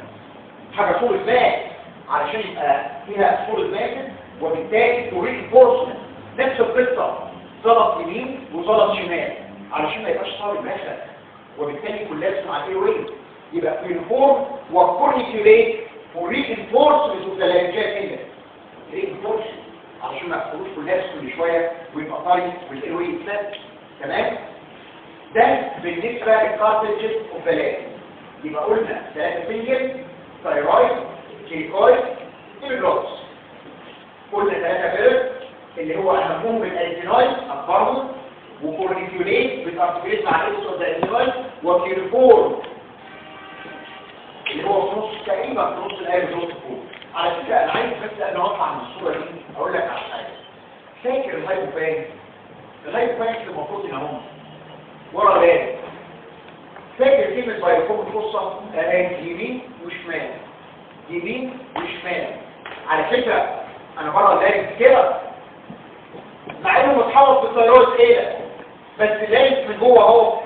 حاجه فوق الماء علشان يبقى فيها فوق الماء، وبالتالي رينفورسمنت نفس القصه، طلب يمين وطلب شمال علشان ما يبقاش طالب مثلا، وبالتالي كلها مع الاير واي. يبقى رينفورم وكورنيكيوليت ورينفورسمنت اوف ذا لارنجيال اندكس. رينفورسمنت علشان ما يحصلوش كلها كل شويه ويبقى طري والاير واي يتسد. تمام. ده بالنسبه للكارتريدجز اوف ذا لاب. يبقى قلنا 3 سنجل، ثايرويد، كيكويد، ابيجلوتس. قلنا 3 بيرد اللي هو اهمهم الاريتينويد اكبرهم، وكورنيكيوليت بتارتكوليت مع الريس اوف ذا اريتينويد، وكيرفورم اللي هو في نص تقريبا في نص الاريتينويد. على فكره انا عايز بس قبل ما اطلع من الصوره دي اقول لك على حاجه. فاكر الهايبوفاج المفروض هنا اهو ورا الراب. فاكر كلمه بايوفورم الخصه يمين وشمال، يمين وشمال. على فكره انا بره اللارنكس كده مع انه متحوط بالثايرويد كده، بس اللارنكس من جوه اهو،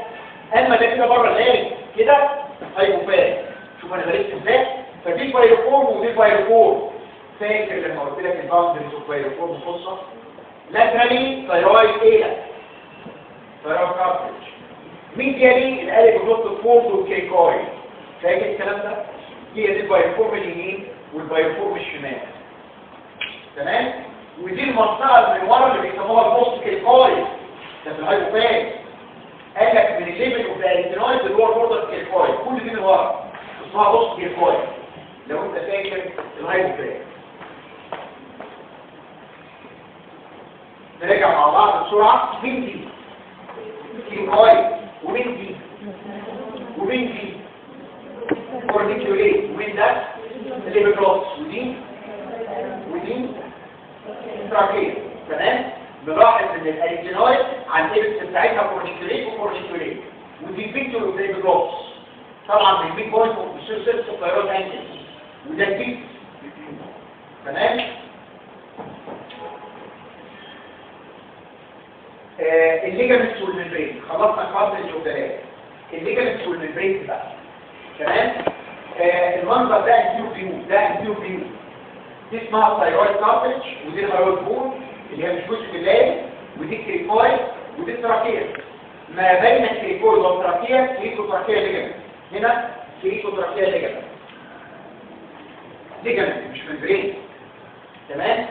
اما ده كده بره اللارنكس كده هايبوفاج. شوف انا بلف ازاي. فدي بايوفورم ودي بايوفورم. فاكر لما قلت لك الباوندريز اوف بايوفورم خصه؟ لاترالي ثايرويد ثايرويد كارتريدج. ميديالي الاريترويد فولد والكيكويد. فاكر الكلام ده؟ هي دي البايوفورم اليمين والبايوفورم الشمال. تمام. ودي المنطقه اللي من ورا اللي بيسموها البوست كيكويد. ده في الهايبوفاج. قال لك من الليفل اوف ذا اريترويد اللي هو البوردر كيكويد، كل دي من ورا اسمها بوست كيكويد لو انت فاكر الهايبوفاج. نرجع مع بعض بسرعه. مين دي؟ كيكويد. ومين دي؟ كورنيكيوليت. ومين ده؟ الابيجلوتس. ودي تراكيه. تمام. نلاحظ ان الاريتينويد عن الابيكس بتاعتها كورنيكيوليت وكورنيكيوليت، ودي الفيكتور اوف الابيجلوتس. طبعا من البيج بوينت بيصير سيرس ثايرويد انجل، وده البيك. تمام. الليجامنتس والممبرين خلصنا كارتريدج وثلاثه. الليجمنتس والممبرين بقى. تمام؟ المنظر ده انتيو فيو، ده انتيو فيو. دي اسمها الثايرويد كارتج، ودي الثايرويد بون اللي هي مش جزء من الليل، ودي الكريكويد، ودي التراكيه. ما بين الكريكويد والتراكيه كريكوتراكيه ليجمنت. هنا كريكوتراكيه ليجمنت. ليجمنت مش ممبرين. تمام؟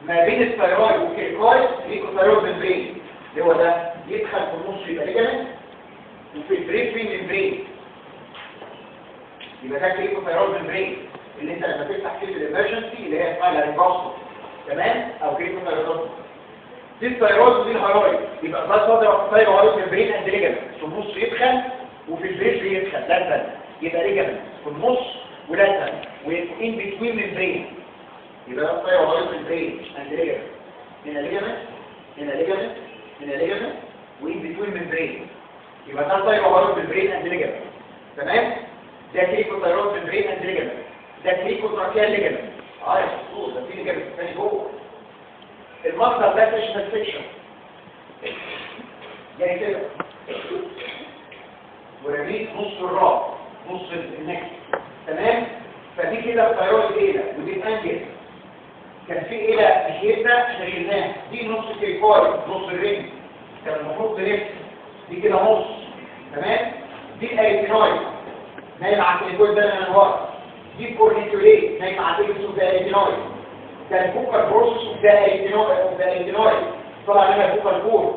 ما بين الثايرويد والكريكويد كريكوثايرويد ممبرين اللي هو ده يدخل في النص يبقى ليجمنت، وفي البريفري ممبرين يبقى ده كريكوثايرويد ممبرين اللي انت لما تفتح كلمه الامرجنسي اللي هي اسمها لارينجوس. تمام؟ او كريكوثايرويد. دي الثايرويد ودي الهايرويد يبقى ده صدر الثايرويد ممبرين اند ليجمنت، في النص يدخل وفي البريفري يدخل لازم يبقى ليجمنت في النص ولازم وان بتوين ممبرين يبقى ده الثايرويد ممبرين اند ليجمنت. هنا ليجمنت، هنا ليجمنت، هنا ليجمنت، وان بتوين ممبرين يبقى ده الثايرويد ممبرين اند ليجمنت. تمام؟ ده كريكوثايرويد ممبرين اند ليجمنت، ده كريكوتراكيال ليجمنت. يا دكتور ده في ليجمنت ثاني جوه. المصدر ده فيشنال سيكشن يعني كده ورميت نص الراس نص النكس. تمام؟ فدي كده الثايرويد ايلا ودي الانجل. كان في ايلا مشيتنا احنا شلناها، دي نص كريكويد نص الرينج كان المفروض تلف، دي كده نص. تمام؟ دي الاريتينويد نايم على الكريكويد ده من ورا، دي الكورنيكوليت نايم على الكريكويد ده الاريتينويد، ده البوكال بروسس وده الاريتينويد طلع منها البوكال كورد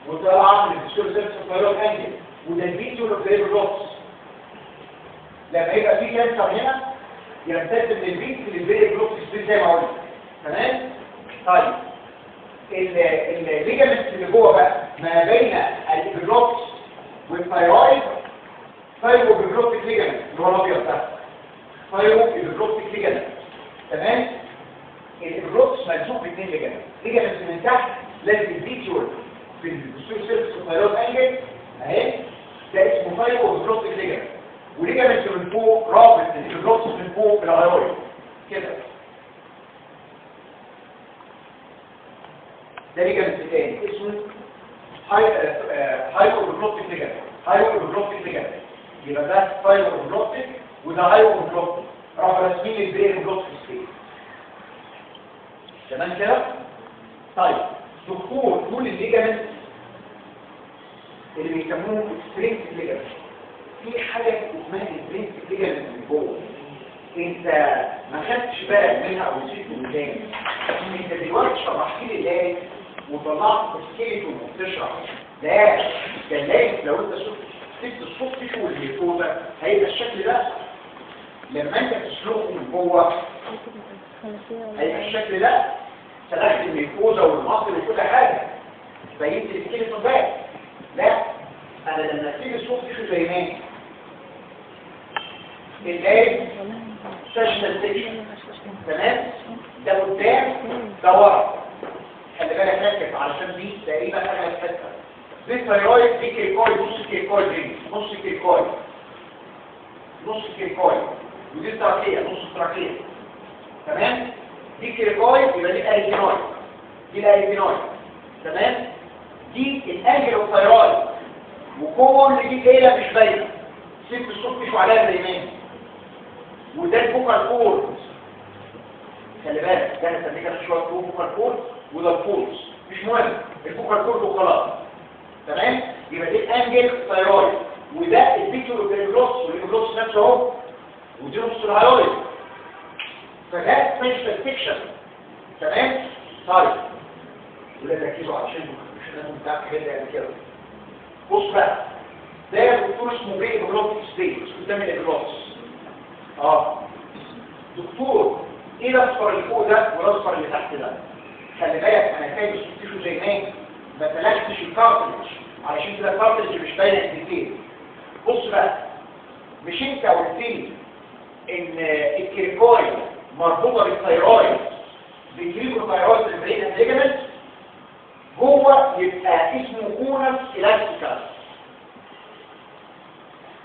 وطلع من السكول سيرفس الثايرويد انجل، وده الفيتيول اوف الروكس. لما يبقى في كانسر هنا يمتد من البيت للبيري بلوكس زي ما قلنا. تمام؟ طيب الليجمنت اللي جوه بقى ما بين البلوكس والثايرويد ثايرو بلوكتيك ليجمنت اللي هو الابيض ده ثايرو بلوكتيك ليجمنت. تمام؟ البلوكس ملزوق باثنين ليجمنت من تحت لازم الفيتيول في السكول سيرفس الثايرويد انجل اهي ده اسمه ثايرو بلوكتيك ليجمنت، وليجمنت من فوق رابط البلوكس من فوق الهايرويد كده. ده ليجمنت تاني اسمه هايبوبلوكتيك ليجمنت. هايبوبلوكتيك ليجمنت يبقى ده هايبوبلوكتيك وده هايبوبلوكتيك راحوا راسمين البرين بلوكتيك سبيس. تمام كده؟ طيب دكتور طول الليجمنت اللي بيسموه سترينج ليجمنت في حاجه اسمها سترينج ليجمنت من جوه انت ما خدتش بالك منها او نسيت من تاني. انت دلوقتي شرحت لي اللارينكس وطلعت السكيلتون وبتشرح لا ده اللارينكس لو انت سبت الصوت فيه والميكوزا هيبقى الشكل ده. لما انت تسلقه من جوه هيبقى الشكل ده سلخت الميكوزا والمصل وكل حاجه بينت السكيلتون باك. لا انا لما اسيب الصوت فيه زي ما الآن سيشنال سيكشن. تمام؟ ده قدام ده ورا. خلي بالك ركز علشان دي تقريبا اغلب حته. دي ثايرويد دي كريكويد نص كريكويد رينج نص كريكويد نص كريكويد ودي التراكيه نص التراكيه. تمام؟ دي كريكويد يبقى دي الاريتينويد دي الاريتينويد. تمام؟ دي الانجل اوف ثايرويد وكل دي ليله مش باينه سيب الصوت مش عليها زي ما هي. وده الفوكال كورد خلي بالك ده انا سميتها شويه فوكال كورد وده الفولس مش مهم الفوكال كورد وخلاص. تمام؟ يبقى دي انجل ثايرويد وده الفيتيول بالجلوس والجلوس نفسه اهو ودي نص الهايرويد فده سبيشال سيكشن. تمام؟ طيب ولا ركزوا علشان مش لازم تعرف حاجات زي كده. بص بقى ده دكتور اسمه برين بلوك ستيج قدام الجلوس. دكتور ايه الاصفر اللي فوق ده والاصفر اللي تحت ده؟ خلي بالك انا كاتب السوتيشو زي ما تلاشتش الكارتلج علشان كده الكارتلج مش باينه الديتيل. بص بقى مش انت قلت لي ان الكريكويد مربوطه بالثايرويد بالكريكوثايرويد البرين ليجمنت جوه يبقى اسمه كونس الاستيكاس.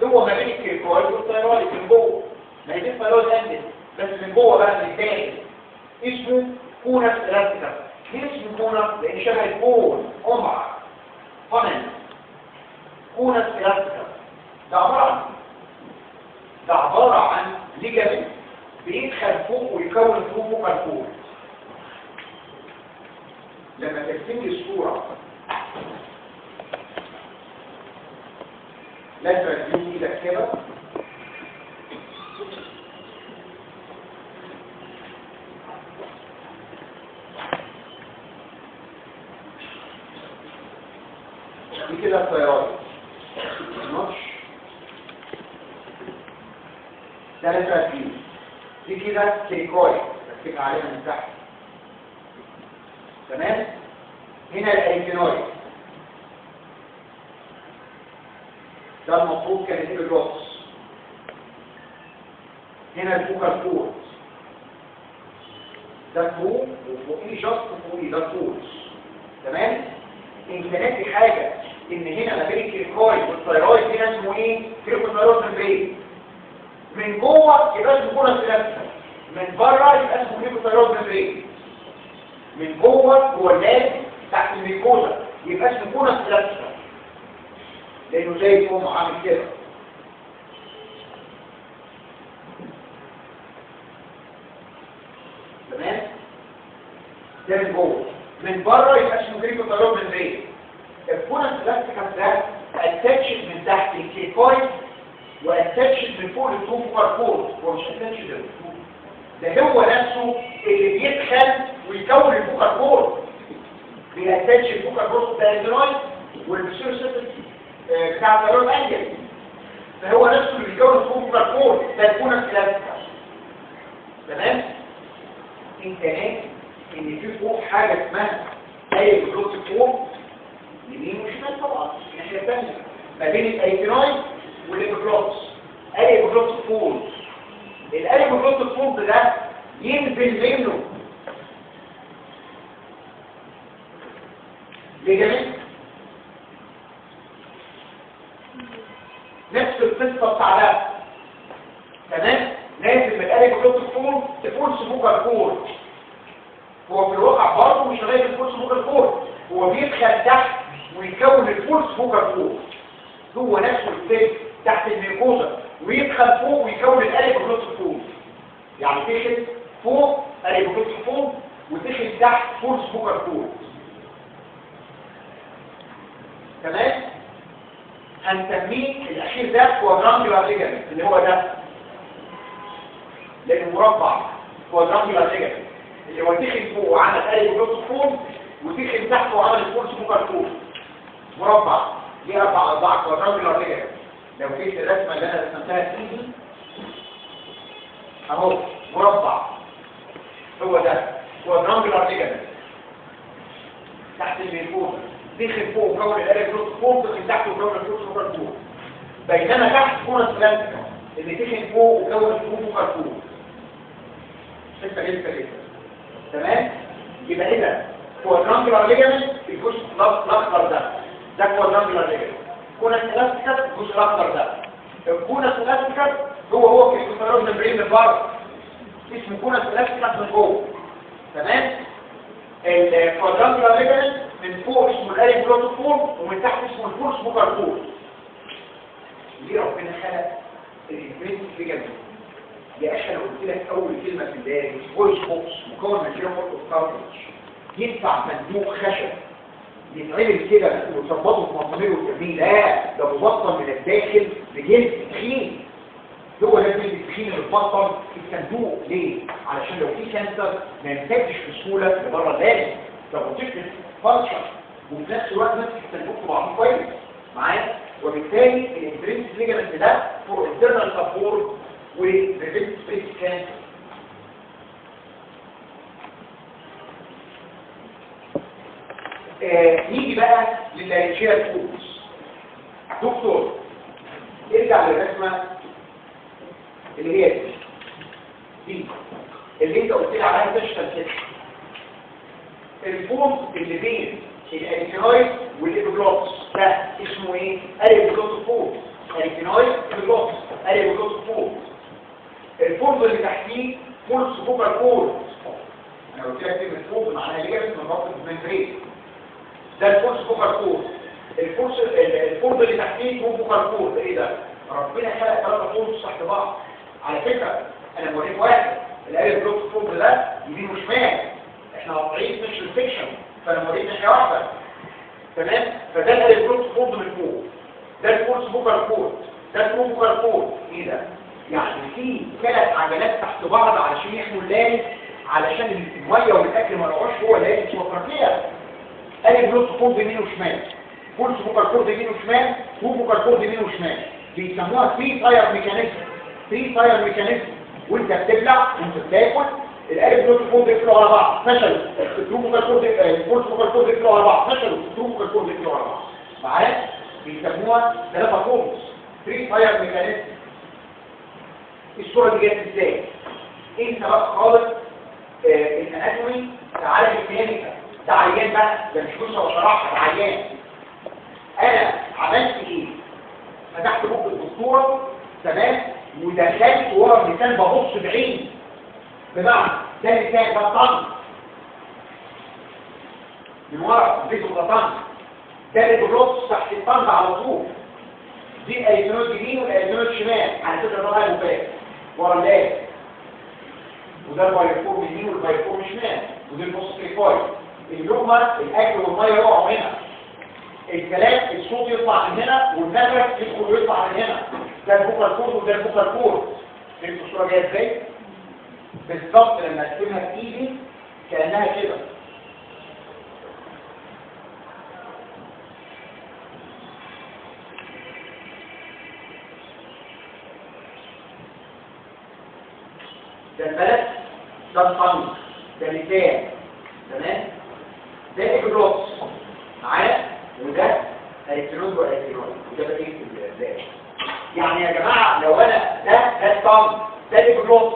هو ما بين الكريكويد والثايرويد من جوه ما هي دي الثايرويد اندل بس من جوه بقى من الداخل اسمه كونس الاستيكاس. ليه اسمه كونس؟ لان شبه الكون قمع فنن كونس الاستيكاس. ده عباره عن ليجامنت بيدخل فوق ويكون فوق الكور. لما ترسم لي الصوره لازم تجيب ايدك كده دي كده الطيارات نوتش ده لازم تجيب دي كده كيكوي بتكتب عليها من تحت تمام. هنا الانتينويد ده المفروض كان يجيب الروكس. هنا الفوكال كورد ده فوق وفوقيه جاست فوقيه ده الكورد تمام. انت ناسي حاجه ان هنا ما بين الكيركويد والثيرويد هنا اسمه ايه؟ كيركوثيرويد ممبرين. من جوه يبقى اسمه كونس سيلابسا، من بره يبقى اسمه كيركوثيرويد ممبرين. من جوه اللاب تحت الميكوزا يبقى اسمه كونس سيلابسا لانه زي الفم عامل كده تمام. ده من جوه. من بره يبقى اسمه كيركوثيرويد ممبرين. الكونس سيلابسا ده اتاتشد من تحت الكيكويد واتاتشد من فوق للتوفر كورد ومش اتاتشد ده هو نفسه اللي بيدخل ويكون الفوكال كورد. بيأتاتش الفوكال كورد بتاع الانتينويد والبسيرو سيستم بتاع الثيرويد انجل. فهو نفسه اللي بيكون الفوكال كورد ده الكونس سيلابسا تمام. انت ناسي ان في فوق حاجه اسمها اي بلوت فوق يمين وشمال طبعا الناحيه الثانيه ما بين الانتينويد والابيجلوتس. الابيجلوتس فولد الابيجلوتس فولد ده ينزل منه ليجامنت نفس القصه بتاع ده تمام. نازل من الابيجلوتس فولد تفولس فوكال كورد. هو في الواقع برضه مش لغايه الفولس فوكال كورد، هو بيدخل تحت ويكون الفولس فوكال كورد. هو نفسه السيل تحت الميكوزا ويدخل فوق ويكون الابيجلوتس فولد. يعني تخل فوق الابيجلوتس فولد وتخل تحت فولس فوكال كورد تمام. هنسميه الاخير ده كوادرانجولار ليجامنت اللي هو ده لانه مربع. كوادرانجولار ليجامنت اللي هو تخل فوق وعمل الابيجلوتس فولد وتخل تحت وعمل الفولس فوكال كورد مربع. دي اربع اضلاع كوادرانجولار ليجامنت. لو جيت الرسمه اللي انا رسمتها دي اهو مربع هو ده كوادرانجولار ليجامنت تحت الميكوزا دخل فوق وكون الابيجلوتس فوق دخل تحت وكون الفولس فوكال كورد. بينما تحت كونس سيلابسا اللي دخل فوق وكون الفولس فوكال كورد. لسه تمام. يبقى هنا كوادرانجولار ليجامنت الجزء الاخضر ده كوادرانجولار ليجامنت. كونس سيلابسا الجزء الاخضر ده. الكونس سيلابسا هو كيركوثيرويد ممبرين من بره اسمه كونس سيلابسا من جوه تمام. الكوادرانجولار ليجامنت من فوق اسمه الابيجلوتس فولد ومن تحت اسمه الفولس فوكال كورد. ليه ربنا خلق الانترنسيك ليجامنت؟ يا اخي انا قلت لك اول كلمه في البدايه فويس بوكس مكون من جيرمول اوف كارتج. ينفع صندوق خشب يتعمل كده وتظبطه في مسامير وترميه؟ لا، ده مبطن من الداخل بجلد تخين. هو ده الجلد التخين اللي متبطن في الصندوق. ليه؟ علشان لو في كانسر ما ينتجش بسهوله لبره اللازم. لو طفل فانكشن وفي نفس الوقت ماسك الصندوق في بعضه كويس معايا. وبالتالي الانترنسيك ليجامنت ده فور انترنال سبورت وريفنت سبيس كانسر. نيجي بقى لللارنجيال فوكس. دكتور ارجع للرسمه اللي هي دي اللي انت قلت لي عليها تشتغل كده. الفوم اللي بين الانتينويد والابيجلوتس ده اسمه ايه؟ الابيجلوتس فوم. الانتينويد ابيجلوتس الابيجلوتس فوم. الفوم اللي تحتيه فولس فوكال كورد. انا قلت لك كلمه فوم معناها ليجامنت من رابط الممبرين. ده الفولس فوكال كورد. الفولس اللي تحتيه فوكال كورد. ايه ده؟ ربنا خلق 3 فولز تحت بعض. على فكره انا موريك واحد الالف بلوك فولد ده يمين وشمال، احنا قاطعين مش السكشن، فانا موريك ناحيه واحده. تمام؟ فده الالف بلوك فولد من فوق، ده الفولز بوكر كود، ده الفولز بوكر كود. ايه ده؟ يعني في 3 عجلات تحت بعض علشان يحموا اللارنكس، علشان الميه والاكل ما يقعوش جوه اللارنكس والتركيه. الف بلوك فولد يمين وشمال، فولز بوكر كود يمين وشمال، فولز بوكر كود يمين وشمال. بيسموها 3 تاير ميكانيزم. 3 تاير ميكانيزم. وانت بتبلع وانت بتاكل الالف بلوك فولد يقفلوا على بعض فشلوا، الفولز بوكر كود يقفلوا على بعض فشلوا، الفولز بوكر كود يقفلوا على بعض. معايا؟ بيسموها 3 فولز 3 تاير ميكانيزم. الصوره دي جت ازاي؟ انت بقى خالص الاناتومي تعالى الكلينيكال ده عيان بقى، ده مش قصه وشرحها، ده عيان. انا عملت ايه؟ فتحت بق الدكتوره تمام، ودخلت ورا اللسان ببص بعيني، بمعنى ده اللسان ده الطن من ورا الفيزو ده طن، ده اللي بيبص تحت الطن على طول. دي الاليزونات يمين والاليزونات شمال، على فكره ده غير مباشر ورا اللاب، وده البايفورم يمين والبايفورم شمال، ودي البوست كريفاي. اللقمه الاكل والميه يقعوا هنا، الكلام الصوت يطلع من هنا والنفس يدخل ويطلع من هنا. ده البوكر كورد وده البوكر كورد. فهمتوا الصوره جايه ازاي؟ بالظبط لما ارسمها بايدي كانها كده. ده البلد، ده الطن، ده اللسان، تمام؟ ده الاجلوس معايا، وده الكترون والالكترون، وده بقيه الذات. يعني يا جماعه لو انا ده الطن، ده الاجلوس،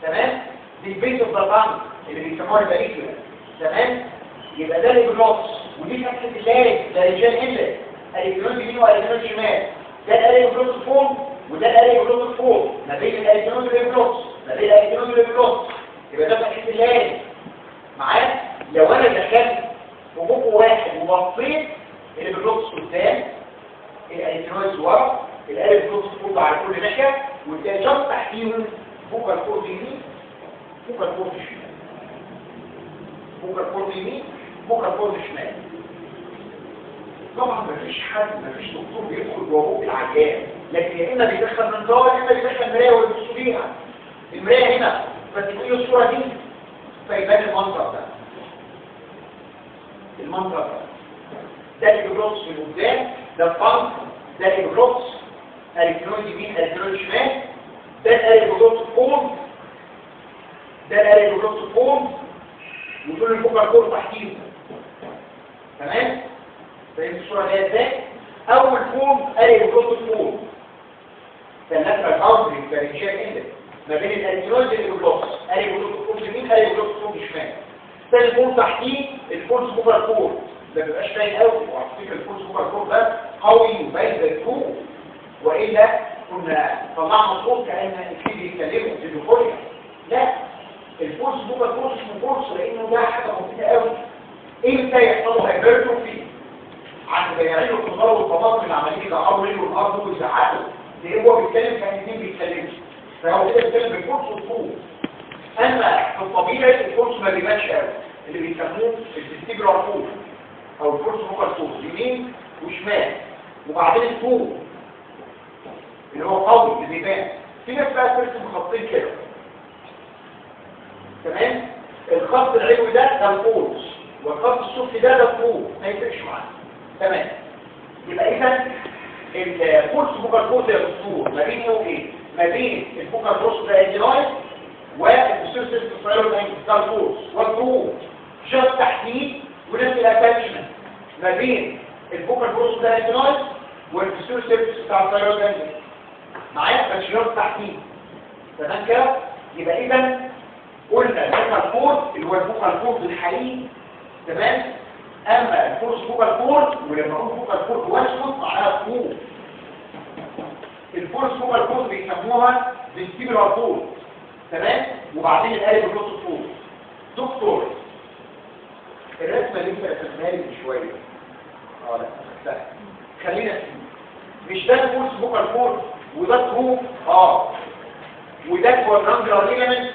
تمام؟ دي البيت اوف ذا طن اللي بيسموها الباريكولا، تمام؟ يبقى ده الاجلوس، ودي فتحه اللارنكس، ده رجال انلت، الكترون يمين والكترون شمال. ده الالكترون فوق وده الالكترون فوق، ما بين الالكترون والاجلوس، ما بين الالكترون والاجلوس. يبقى ده فتحه اللارنكس معايا. لو انا دخلت وبقه واحد وبصيت اللي بالنص قدام، الالكترونز ورا، الالف بلوكس كله على كل ناحيه، وتلاقي جنب تحتيهم بوكر كورد يمين، بوكر كورد شمال، بوكر كورد يمين، بوكر كورد شمال. طبعا مفيش دكتور بيدخل جوه بق العيان، لكن يا اما بيدخل منظار يا اما بيدخل مرايه ويبصوا بيها. المرايه هنا فتقول الصوره دي فيبان المنظر ده. المنظر ده الجلوس من قدام، ده الطنق، ده الجلوس الكترون يمين الكترون شمال، ده الجلوس فوق، ده الجلوس فوق، ودول البوكر كور تحتيهم. تمام؟ فهمت الصوره دي ازاي؟ اول فوق الجلوس فوق، ده اللاترال باوندري الفارنجيال اندكس ما بين الالكترونز والجلوس، الجلوس فوق يمين الجلوس فوق شمال. تاني فوق تحتيه الفولز بوكر كور، ده ما بيبقاش باين قوي، وعلى فكره الفولز بوكر كور ده قوي وباين زي الطوب، والا كنا طلعنا صوت كان الكيد بيتكلموا في الفوليا. لا، الفولز بوكر كور اسمه فولز لانه ده حاجه مفيده قوي. امتى يحصل له هايبرتروفي؟ عند بياعين الخضار والطماطم اللي عمالين يدعروا رجله الارض ويزعقوا، لان هو بيتكلم كان الاثنين بيتكلموا، فهو كده بيتكلم بالفولز والطوب. اما في الطبيعي الفولز ما بيبانش قوي، اللي بيسموه الفيستيبولار فولز او الفولز بوكر فولز يمين وشمال، وبعدين الفوق اللي هو قوي اللي بيبان. في ناس بقى ترسم خطين كده، تمام؟ الخط العلوي ده الفولز، والخط السفلي ده الفوق، ما يفرقش معانا. تمام؟ يبقى اذا الفولز بوكر فولز يا دكتور ما بين ايه وايه؟ ما بين البوكر فولز ده الجنايز والسيرفيس الفايرول انجل فورس والجروب جاست تحتيه، ونفس الاتاتشمنت ما بين البوكر فورس ده الجنايز والسيرفيس بتاع الفايرول انجل معايا، بس جاست تحتيه. تمام كده؟ يبقى اذا قلنا البوكر فورس اللي هو البوكر فورس الحقيقي، تمام؟ اما الفورس بوكر فورس، ولما اقول بوكر فورس واسكت معناها فوق. الفورس بوكر فورس بيسموها فيستيبولار فورس، تمام؟ وبعدين الالف بلوت فوق. دكتور الرسمه اللي انت رسمتها لي من شويه لا خلينا مش ده الفولس فوكال كورد وده ترو وده كوادرانجلر ليجامنت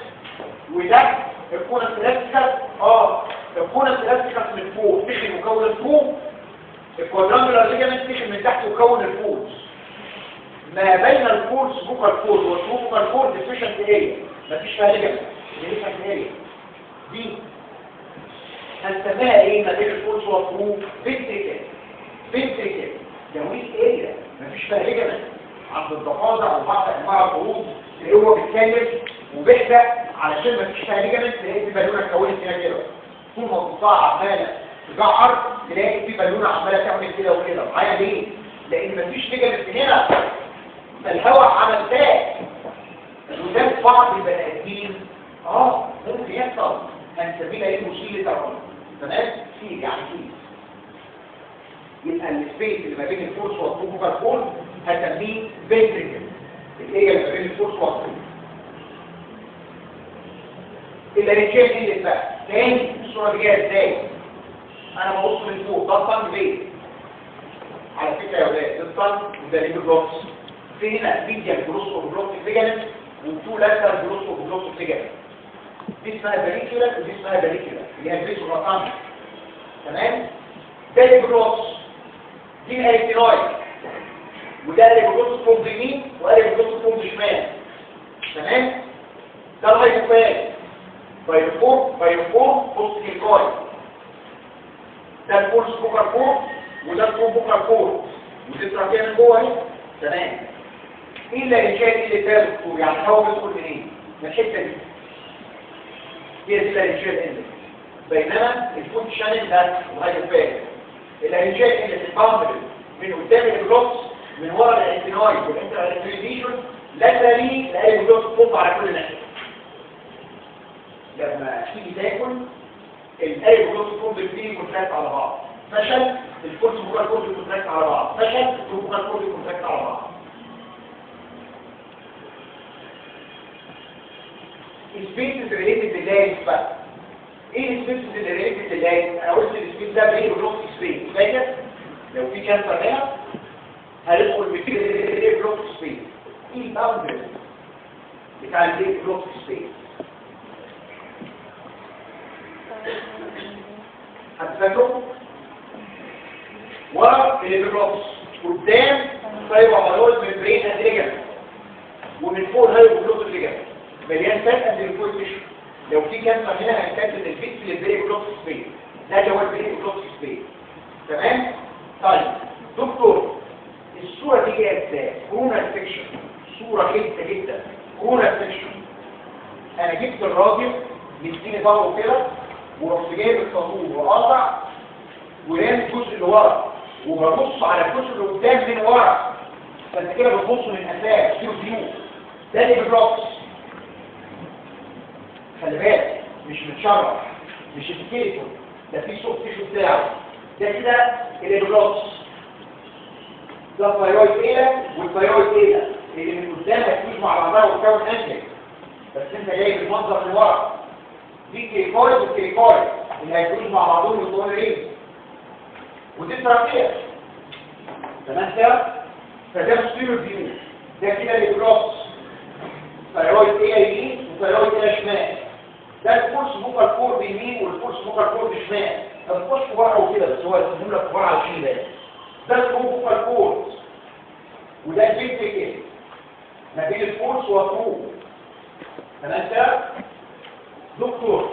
وده الكونس الاستيكال الكونس الاستيكال من فوق تخن مكون الترو، الكوادرانجلر ليجامنت تخن من تحت وكون الفولس. ما بين الفولس فوكال كورد والترو فوكال كورد ديفيشنت اريا مفيش فيها ليجامنت. ديفيشنت اريا دي هنسميها ايه ما بين الفولس والترو؟ فنتريكل ده ويك اريا مفيش فيها ليجامنت. عند الضفادع وبعض انواع القرود اللي هو بيتكلم وبيحدى علشان مفيش فيها ليجامنت، تلاقي في بالونه اتكونت هنا كده طول ما القطاع عماله تجعر تلاقي في بالونه عماله تعمل كده وكده. معايا ليه؟ لان مفيش ليجامنت هنا، فالهواء عمل تاك وده في بعض البني ادمين ممكن يحصل. هنسميها ايه؟ مشكله ترى تمام فيه يعني فيه. يبقى السبيس اللي ما بين الفورس والفوكال كورد هسميه فنتريكل، اللي هي ما بين الفورس والفوكال. اللارنجيال اندكس بقى تاني الصوره دي جايه ازاي؟ انا ببص من فوق ده الطن ليه؟ على فكره يا ولاد الطن وده ليه بلوكس، في هنا ميديال جروس اوف بلوك ليجامنت وتو لاترال جروس اوف بلوك ليجامنت. دي اسمها فاليكولا ودي اسمها فاليكولا اللي هي البيس والرقم. تمام؟ ده الجروس دي الاريتينويد وده الجروس فوق يمين وده الجروس فوق شمال. تمام؟ ده الهايبوفاج بايوفور بوست الكويد. ده الفولس فوكال كورد وده الترو فوكال كورد ودي التراكيه من جوه اهي. تمام؟ ايه اللارنجيال اللي ده دكتور؟ يعني هو بيدخل منين؟ من الحته دي. هي دي اللارنجيال اندكس. بينما الفوت شانل ده الهايبوفاج. اللارنجيال اندكس بتتعمل من قدام الجلوس من ورا الاريتينويد والانتراريتينويد لاترالي تلاقي الجلوس فوق على كل ناحيه. لما تيجي تاكل القلب والجلوس فوق بالاثنين كونتراكت على بعض. فشل الفولس فوكال كورد كونتراكت على بعض. فشل الترو فوكال كورد كونتراكت على بعض. السبيسز ريليتد لللاينز بقى. ايه السبيسز اللي ريليتد لللاينز؟ انا قلت السبيس ده برين بلوك سبيس. فاكر؟ لو في كانسر هنا هندخل بالبرين بلوك سبيس. ايه الباوندري بتاع البرين بلوك سبيس؟ هتفكروا؟ ورا البلوكس قدام سايبوهالويد ممبرين اند ليجامنت ومن فوق الهايبوبلوك ليجامنت مليان فات اند ليكويد. لو في كانسر هنا هنكتب الفيكس للبرين بلوك سبيس. ده اللي هو البرين بلوك سبيس. تمام؟ طيب دكتور الصوره دي جايه ازاي؟ كورونا سيكشن. صوره جدا كورونا سيكشن. انا جبت الراجل مديني ظهره كده ورحت جايب الصابون وقاطع ورامي الجزء اللي ورا وببص على الجزء اللي قدام من ورا. فانت كده بتبص من اساس فيه فيو. ده اللي بالبلوكس. خلي بالك مش متشرح مش السكيلتون ده فيه صوت تيشو بتاعه. ده كده اللي بالبلوكس. ده الثايرويد ايه والثايرويد ايه اللي من قدام هتفوز مع بعضها وتكون انتج. بس انت جاي بالمنظر من ورا. دي كريكويد والكريكويد اللي هيفوز مع بعضهم ويطول ايه؟ ودي التراكيه. تمام كده؟ فده مستيرو فيو. ده كده اللي بلوكس. ثايرويد ايه يمين وثايرويد ايه شمال. ده الفورس فوكال كورد يمين والفورس فوكال كورد شمال. هتخش بره وكده بس هو يسمون لك بره على الشمال. ده الترو فوكال كورد وده الفنتريكل ما بين الفورس والترو. تمام كده؟ دكتور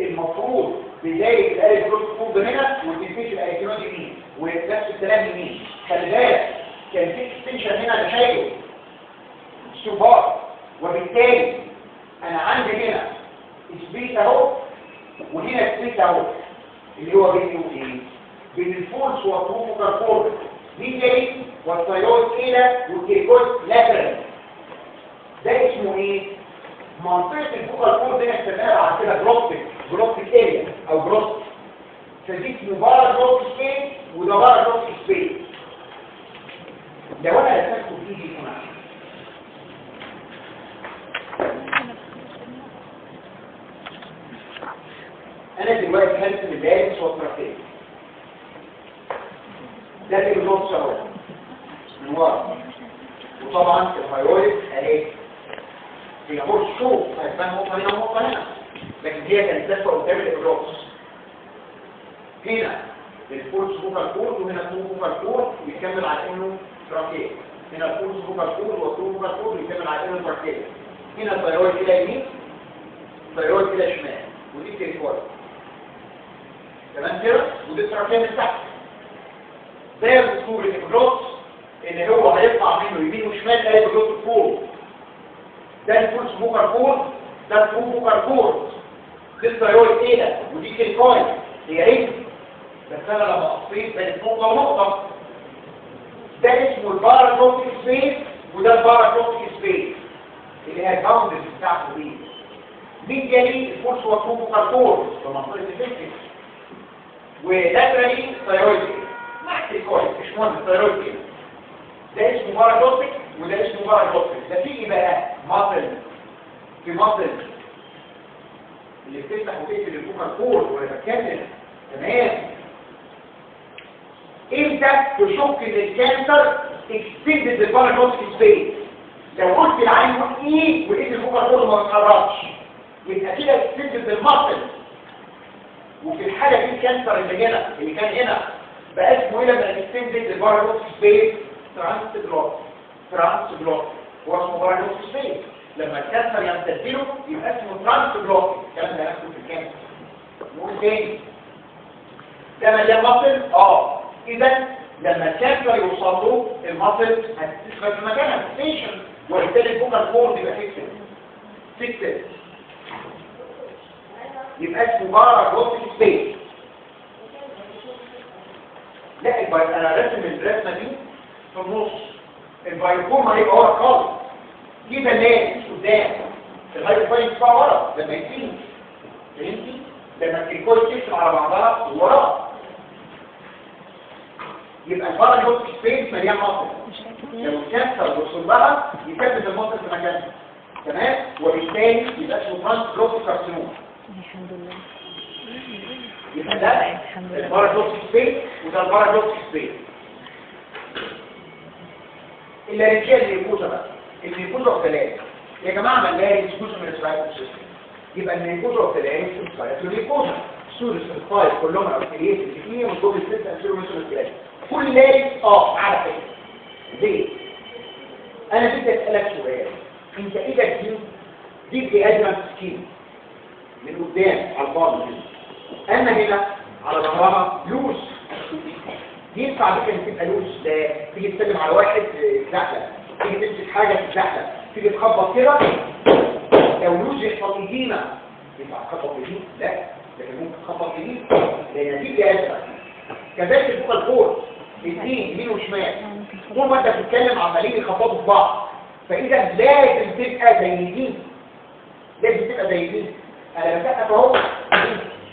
المفروض بدايه الالف بلوك كورد هنا والديفيش الالكترون يمين ونفس الكلام يمين. خلي بالك كان في اكستنشن هنا ده شايله سوبر، وبالتالي انا عندي هنا سبيس اهو وهنا سبيس اهو اللي هو بين ايه؟ بين الفورس والترو فوكال كورد ميديالي والثايرويد ايلا والكيركويد لاترالي. ده اسمه ايه؟ منطقه الفوكال كورد هنا اسمها بعد كده جلوبتيك اريا او جلوبتيك. فدي اسمه بارا جلوبتيك سبيس وده بارا جلوبتيك سبيس. لو انا رسمته بايدي هنا انا دلوقتي هرسم اللارنكس والتراكيه. ده اللي بنص اهو من ورا. وطبعا الثايرويد اهي هي بورس شوف هتبان نقطه هنا ونقطه هنا، لكن هي كانت لفه قدام الابراز. هنا الفورس فوكال كورد وهنا التو فوكال كورد ويكمل على انه تراكيه. هنا الفورس فوكال كورد والتو فوكال كورد ويكمل على انه تراكيه. هنا الثايرويد كده يمين، الثايرويد كده شمال، ودي التريكويد. تمام كده؟ ودي التراكيه من تحت. زي الدكتور الابراز ان هو هيطلع منه يمين وشمال تلاقي الابراز فوق. ده الفورس فوكال كورد، ده التو فوكال كورد. دي الثايرويد ايه ودي التريكويد. هي ايه؟ بس انا لما قصيت بين نقطه ونقطه. ده اسمه الباراتروفيك سبيس وده الباراتروفيك سبيس اللي هي الباوندرز بتاعته دي. مين جالي الفورس والتروفوكال كورد في منطقه الفيكس، ولاترالي ثايرويد مع التريكويد. مش مهم الثايرويد كده. ده اسمه باراتروفيك وده اسمه باراتروفيك. ده في بقى ماسل في ماسل اللي بتفتح وتقفل الفوكال كورد ولا بتكلم. تمام. امتى تشك ان الكانسر اكستندد الباراتروفيك سبيس؟ لو قلت العين ايه وايد الفوكال كورد ما بتتحركش يبقى كده اكستندد الماسل. وفي الحاله دي الكانسر اللي هنا اللي كان هنا بقى اسمه ايه لما اكستندد الباراتروفيك سبيس؟ ترانس بلوك. هو اسمه باراتروفيك سبيس. لما الكانسر يمتد له يبقى اسمه ترانس بلوك. الكلام ده نفسه في الكانسر. نقول تاني ده مليان ماسل. اذا لما الكانسر يوصل له الماسل هتثبت في مكانها ستيشن، وبالتالي الفوكال كورد يبقى فيكسد. يبقى اسمه باراتروفيك سبيس. لا انا راسم الرسمه دي في النص. البايوكوم هيبقى ورا خالص كده ليه مش قدام. الهايبوفاين بتاع ورا لما يتم. فهمتي؟ لما الكويس تقسم على بعضها ورا يبقى الباراتروفيك سبيس مليان ماسل. لو الكانسر وصل لها يثبت الماسل في مكانها. تمام؟ وبالتالي يبقى اسمه ترانسبلوك كارسينوما. الحمد لله. يبقى ده الباراتروفيك سبيس وده الباراتروفيك سبيس. اللارنجيه الميكوزا بقى. الميكوزا ثلاثه يا جماعه ما اللارنج جزء من الريسبيراتوري سيستم. يبقى الميكوزا ثلاثه الريسبيراتوري ميكوزا سورس الفايل كلهم اوكسيليت الكتير والجزء السته انسيرو ميسون الثلاثه. كل لارنج على فكره. ليه؟ انا بدي اسالك سؤال. انت ايدك دي بادرنت سكين من قدام على الفاضي هنا، اما هنا على ظهرها لوز. ينفع بك ان تبقى لوز؟ لا. تيجي تسلم على واحد تزحلق، تيجي تمسك حاجه تزحلق، تيجي تخبط كده لو لوز يحصل ايدينا. ينفع تخبط ايديك؟ لا، لكن ممكن تخبط ايديك لان دي بادرنت. كذلك الفوكال كورد الاثنين يمين وشمال طول ما انت بتتكلم عمالين يخبطوا في بعض. فاذا لازم تبقى زي دي، لازم تبقى زي دي. انا بسقف اهو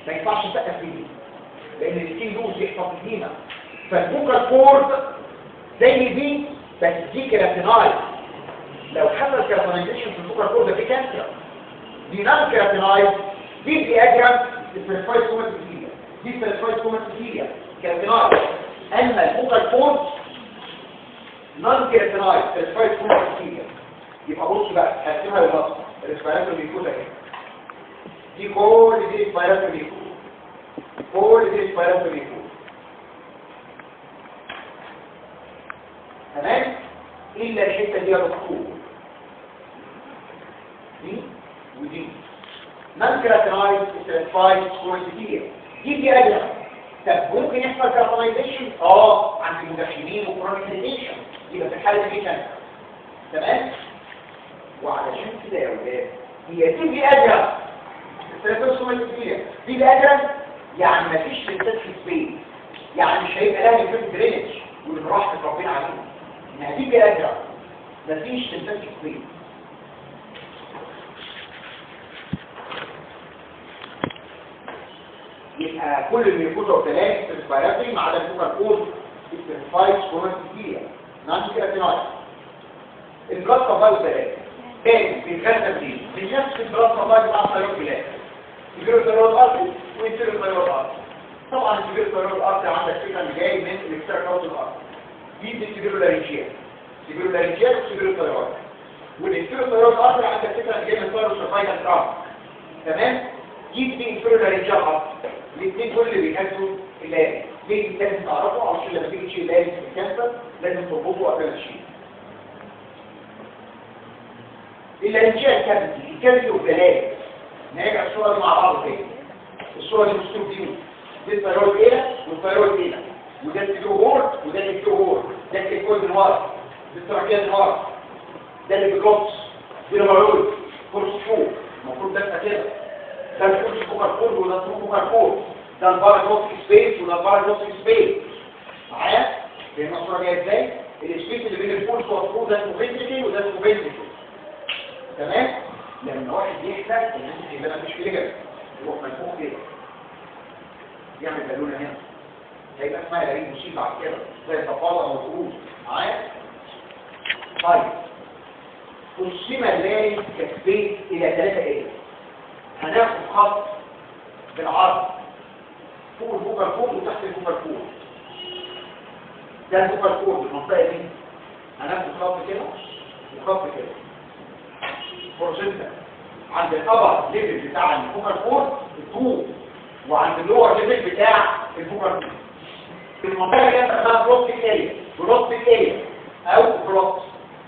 ما ينفعش اسقف في دي لان الاثنين لوز يحصل فينا. فالفوكال كورد زي دي بس دي كيراتينايز. لو حصل كيراتينايزيشن في الفوكال كورد ده في كانسر. دي نان كيراتينايز. دي دياجرام السيرفايس كوماتيكيا، دي السيرفايس كوماتيكيا كيراتينايز. اما الفوكال كورد نان كيراتينايز السيرفايس كوماتيكيا. يبقى بص بقى هقسمها للنص. الريسبيراتوري ميكوزا اهي. دي كل دي ريسبيراتوري ميكوزا. كل دي ريسبيراتوري ميكوزا. تمام؟ الا الحته دي يا دكتور. دي ودي. نان كيراتينايز السيرفايس كوماتيكيا. دي اجرام. طب ممكن يحصل كاربونايزيشن؟ عند المدخنين وكرونيكيزيشن. يبقى في الحاله دي كانسر. تمام؟ وعلشان كده يا ولاد هي دي اجرام السيرفيس دي اجرام. يعني مفيش سنتاتيك سبيس، يعني مش هيبقى لها جزء درينج واللي رحمه ربنا عليها. انها دي اجرام مفيش سنتاتيك سبيس. يبقى كل الميكوزا ثلاث ريسبيراتوري ما عدا الفوكال كورد السيرفايس كوماتيكيا نان كيراتينايز. البلاد سبلاي ثلاثه تاني بيتغذى فيه بنفس البلاد سبلاي بتاع الثايرويد. الثايرويد ارتري والثايرويد ارتري. طبعا الثايرويد ارتري عندك فكره اللي جاي من الاكسترا كاروتيد ارتري. دي الثايرويد لارنجيه. سيبيرو لارنجيال وسيبيرو ثايرويد. والانفيرو ثايرويد ارتري عندك فكره ان جاي من ثايرو سيرفايكال تراك. تمام؟ دي انفيرو لارنجيال ارتري. الاثنين دول اللي بيهدوا اللارنج. ليه لازم تعرفوا عشان لما تيجي تشيل لارنج في الكانسر لازم تربطه قبل ما تشيل. اللارنجيال كافيتي، الكافيتي والجلال. نراجع الصوره دي مع بعض تاني. الصوره دي مستوى فيو. دي الثايرويد ايه والثايرويد ايه. وده الكيلو هور وده الكيلو هور. ده الكيلو من ورا. دي التراكيه من ورا. ده اللي بيجوبس. دي الهيرويد. كورس فوق. المفروض ده كده. ده الكورس كوكاركول وده كوكاركول. ده الباراجوتيك سبيس وده الباراجوتيك سبيس. معايا؟ فين الصوره جايه ازاي؟ السبيس اللي بين الكورس والكورس ده اسمه فينتريكل وده اسمه فينتريكل. تمام؟ لما واحد يحتاج ان انت يبقى مفيش كده يروح منفوخ كده. يعمل بالونه هنا. هيبقى اسمها لارينج مصيبه بعد كده زي الضفادع او الخروج. معايا؟ طيب قسم اللارينج كسبيت الى 3 ايه؟ هناخد خط بالعرض فوق الفوكال كود وتحت الفوكال كود. ده الفوكال كود المنطقه دي هناخد خط كده وخط كده. بروسنتا عند الابر ليفل بتاع الفوكال كود الطول وعند اللور ليفل بتاع الفوكال كود. في المنطقه دي اسمها بروستيك اريا، بروستيك اريا او بروست.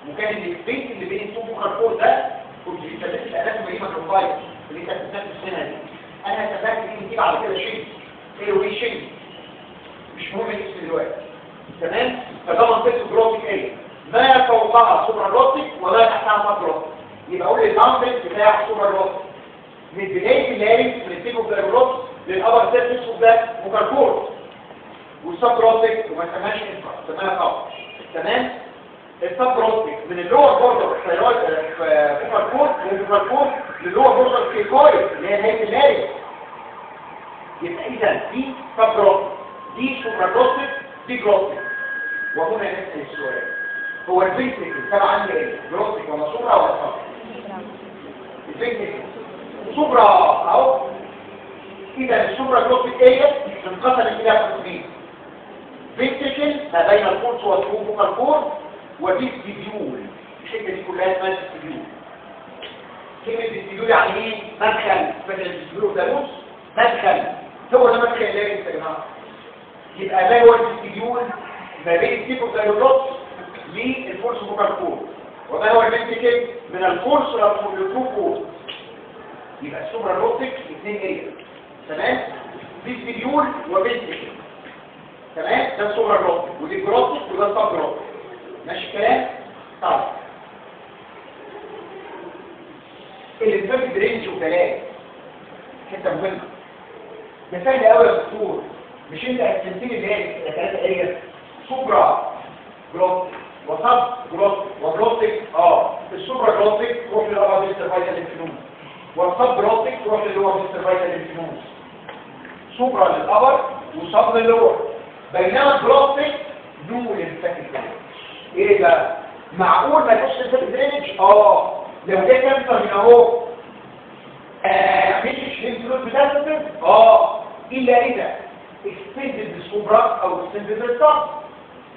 وكان السبيس اللي بين التو فوكال كود ده كنت بتثبت الاناتومي دي ماكروفايل اللي انت بتثبت السنه دي. انا ثبت دي نجيب على كده شيء ايه شيء مش مهم الاسم دلوقتي. تمام؟ فده منطقه البروستيك اريا ما فوقها سوبر بروستيك ولا تحتها سب بروستيك. يبقى اقول الباوندري بتاع سوبر بروستيك من بدايه اللارينج من التيبو بتاع البروست للابر سيرفيس ده فوكال كود والسب بروستيك وما سماش انفرا سماها طبعا. تمام؟ السب بروستيك من اللور بوردر الثايرويد فوكال كود والفوكال كود للور بوردر الكيكويد اللي هي نهايه اللارينج. يبقى اذا دي سب بروستيك دي سوبر بروستيك دي بروستيك. وهنا نسال السؤال هو الفينتريكل تبع عندي ايه؟ بروستيك ولا سوبرا ولا سب؟ الفينتريكل سوبرا اهو. اذا السوبرا بروستيك ايه انقسمت الى قسمين. فينتريكل ما بين القرص والفوكال كود وفيستيبيول. الحته دي كلها اسمها فيستيبيول. كلمه فيستيبيول يعني ايه؟ مدخل. فاكر الفيستيبيول ده نص مدخل. هو ده مدخل اللارنج يا جماعه. يبقى ده هو الفيستيبيول ما بين التيبو بتاع البروست للفورس فوكال كود. وما هو الفينتريكل من الفورس للترو كود. يبقى السوبرا بروستيك اثنين اريا. تمام؟ فيستيبيول وفينتريكل. تمام؟ ده السوبرا بروستيك ودي بروستيك وده السب بروستيك. ماشي الكلام؟ طيب الانفيرت رينج وثلاث حته مهمه. ده سهل قوي يا دكتور. مش انت هتنتج اللي هي ثلاثه اريا سوبرا بروستيك وسب بروستيك وبروستيك. السوبرا بروستيك تروح للابر ديسترفايتال ليمفنود والسب بروستيك تروح للور ديسترفايتال ليمفنود. سوبرا للابر وسب للور. بينما البروستيك دول الفاتيك ايه بقى؟ معقول ما يخش الفاتيك درينج؟ لو جه كانسر من اهو مش الفلوس بتاعته الا اذا اكستندد بالسوبرا او اكستندد بالسب.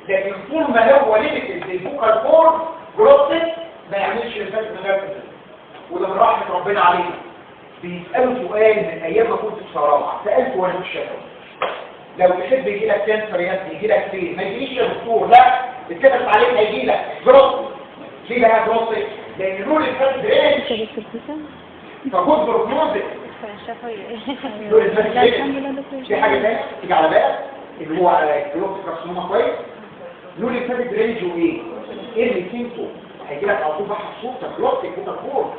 لكن طول ما هو ليميتد للفوكال كورد بروستيك ما يعملش الفاتيك من غير كده. وده من رحمه ربنا علينا. بيسالوا سؤال من ايام ما كنت في سنه رابعه سالته وانا مش شايفه. لو تحب يجي لك كانسر يا ابني يجي لك فين؟ ما يجيش يا دكتور. لا اتكتب عليك هيجي لك بروستيك. ليه بقى بروستيك؟ لان رول الفاتيك درينج فكود بروجنوزك. رول الفاتيك درينج في حاجه ثانيه تيجي على بالك اللي هو بروستيك كارسينوما كويس. رول الفاتيك درينج وايه؟ ايه اللي سيمتوم؟ هيجي لك على طول بحث صوتك بروستيك وتكور.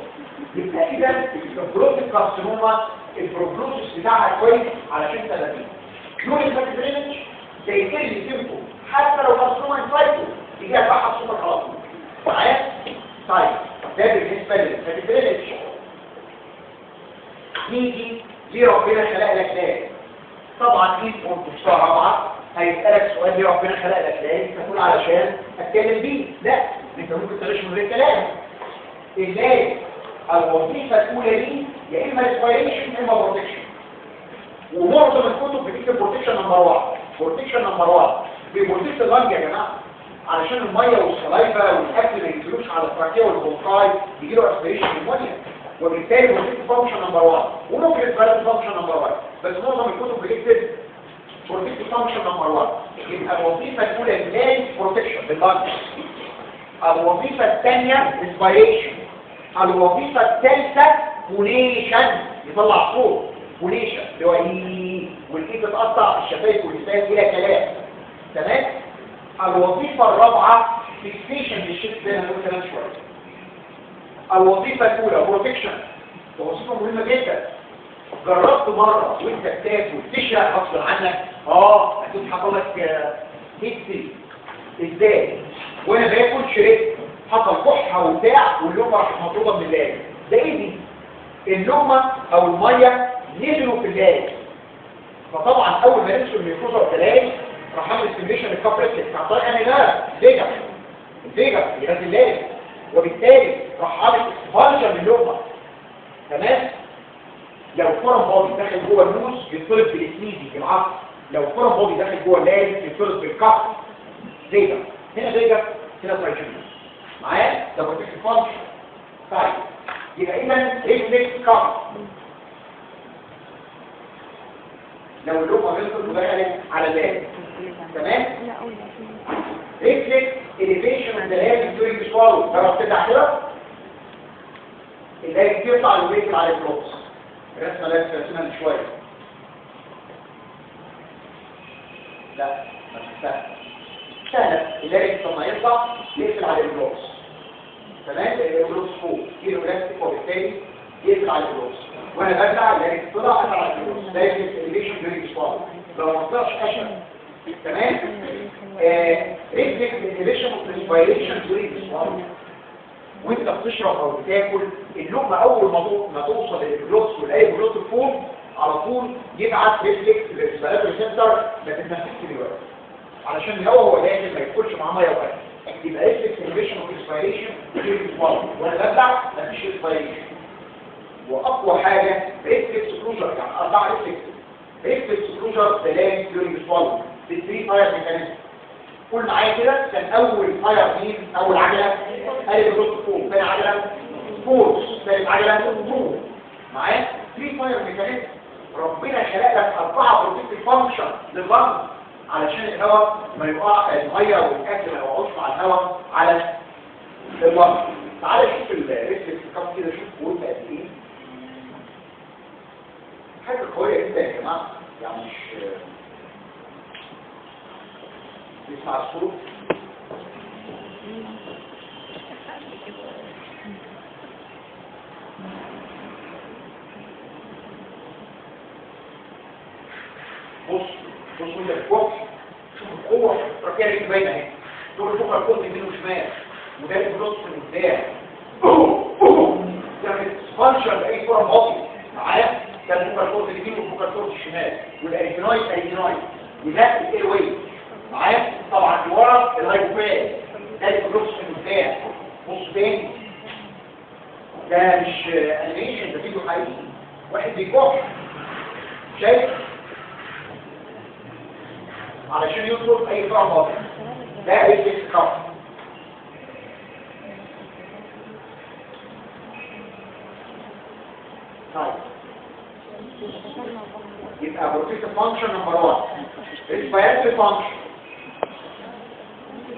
يبقى اذا البروستيك كارسينوما البروجنوزس بتاعها كويس علشان سببين. رول الفاتيك درينج زي ايه اللي سيمتوم حتى لو كارسينوما انفايتو يجي لك بحث صوتك على طول. معايا؟ طيب ده بالنسبه للفاتيك درينج. نيجي ليه ربنا خلق لك لارنج. طبعا ايه كنت في سنه رابعه هيسالك سؤال ليه ربنا خلق لك لارنج تقول علشان اتكلم بيه. لا انت ممكن تعيش من غير كلام. اللارنج الوظيفه الاولى ليه يا اما ريسبيريشن يا اما بروتكشن. ومعظم الكتب بتكتب بروتكشن نمبر 1. بروتكشن نمبر 1 بروتكت اللنج يا جماعه علشان الميه والسلايفا والاكل ما ينزلوش على التراكيه والبونكاي يجي له اسبريشن نيمونيا، وبالتالي بروتكتيف فانكشن نمبر 1 وممكن ريسبيراتوري فانكشن نمبر 1، بس معظم الكتب بتكتب بروتكتيف فانكشن نمبر 1. يبقى الوظيفه الاولى لانج بروتكشن باللانج، الوظيفه الثانيه ريسبيريشن، الوظيفه الثالثه فونيشن يطلع صوت فونيشن اللي هو ايه والايه بتقطع الشفايف واللسان الى كلام. تمام. الوظيفه الرابعه فيكسيشن للشيست زي ما قلنا كمان شويه. الوظيفه الاولى بروتكشن، وظيفه مهمه جدا. جربت مره وانت بتاكل تشرب غصب عنك اكيد حصل لك هيكسي ازاي؟ وانا باكل شربت حصل كحه وبتاع واللقمه راحت مضروبه من اللاب. ده ايه دي؟ اللقمه او الميه نزلوا في اللاب، فطبعا اول ما نزلوا الميكروزا والتلاقي راح عمل استيميشن للكابريتك عن طريق انهيار الفيجر ينزل اللاب، وبالتالي راح عامل اكسبانشن للقمه. تمام. لو فورم بودي داخل جوه النوز يتطلب بالاسنيزي في العصر، لو فورم بودي داخل جوه اللاب يتطلب بالكف. فيجر هنا فيجر هنا ترايجينيا معايا، ده بروتكتيف فانكشن. طيب يبقى اذا ريفلكس كف، لو اللقمه غلطت ودخلت على اللاب. تمام. ريفلكس اليفيشن عند اللاب دورينج سوالو، جرب ترجع كده اللاب يطلع ويقفل على البلوكس. الرسمه اللي رسمها من شويه لا مش سهله، اللاب لما يطلع يقفل على البلوكس. تمام. البلوكس فوق كيلو بلاستيك وبالتالي يقفل على البلوكس، وانا برجع اللاب طلع قفل على البلوكس. ده اليفيشن دورينج سوالو لو ما طلعش قشر. تمام. ريفلكس الانهبيشن والريسبيريشن دورينج سوالو، وانت بتشرب او بتاكل اللقمه اول ما توصل للجلوتس والاي جلوت فوق على طول يبعت ريفلكس للريسبيراتوري سنتر ما تتنفسش دلوقتي علشان الهواء هو داخل ما يدخلش مع ميه واكل. يبقى ريفلكس انهبيشن والريسبيريشن دورينج سوالو، وانا ببلع مفيش ريسبيريشن. واقوى حاجه ريفلكس كلوجر، يعني 4 ريفلكس كلوجر سلام دورينج سوالو بالثري فاير ميكانيزم. قول معايا كده، كان اول فاير مين؟ اول عجله قالب الجلوت فوق، ثاني عجله فورس، ثالث عجله فوق. معايا 3 فاير ميكانيزم. ربنا خلق لك 4 بروتكتيف فانكشن لللنج علشان الهواء ما يقع، الميه والاكل ما يقعوش مع الهواء على اللنج. تعالى شوف الريفلكس كام كده، شوف قوتها قد ايه. حاجه قويه جدا يا جماعه، يعني مش نسمع الصوت. بص وانت بتفك شوف القوه التركيه اللي باينه اهي، دول شوف الكود يمين وشمال وده البلوس من قدام. ده اكسبانشن باي فورم بطي معايا، ده الكود اليمين والكود الشمال والاريجينايت وده الاير واي معايا. طبعا اللي ورا الهايبوفاج ده البلوس من قدام. بص تاني، ده مش انيميشن، ده فيديو حقيقي واحد بيكح شايف علشان يطلب اي فرع باطن. ده ريفلكس كف. طيب يبقى بروتكتيف فانكشن نمبر 1 ريسبيراتوري فانكشن.